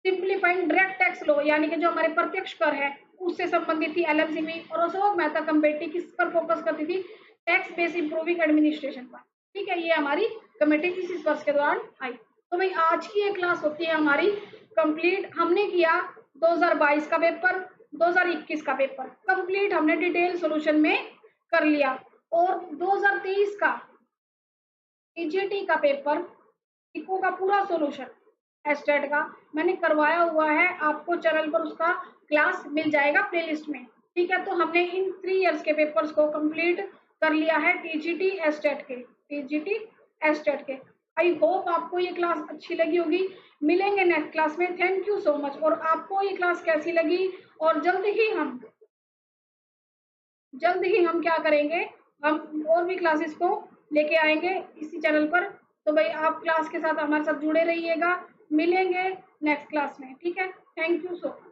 simplifying direct tax law, यानी कि जो हमारे प्रत्यक्ष कर है उससे संबंधित थी LM सिंघवी। और अशोक मेहता कमेटी किस पर फोकस करती थी? टैक्स बेस इंप्रूविंग एडमिनिस्ट्रेशन पर। ठीक है, ये हमारी कमेटी किस वर्ष के दौरान आई। तो भाई आज की ये क्लास होती है हमारी कंप्लीट। हमने किया 2022 का पेपर, 2021 का पेपर कंप्लीट हमने डिटेल सॉल्यूशन में कर लिया, और 2023 का टीजीटी का पेपर, इको का पूरा सॉल्यूशन एस्टेट का मैंने करवाया हुआ है, आपको चैनल पर उसका क्लास मिल जाएगा प्लेलिस्ट में। ठीक है, तो हमने इन 3 इयर्स के पेपर्स को कंप्लीट कर लिया है टीजीटी एस्टेट के। आई होप आपको ये क्लास अच्छी लगी होगी। मिलेंगे नेक्स्ट क्लास में। Thank you so much. और आपको ये क्लास कैसी लगी, और जल्द ही हम क्या करेंगे, हम और भी क्लासेस को लेके आएंगे इसी चैनल पर। तो भाई आप क्लास के साथ हमारे साथ जुड़े रहिएगा। मिलेंगे नेक्स्ट क्लास में। ठीक है, थैंक यू सो मच।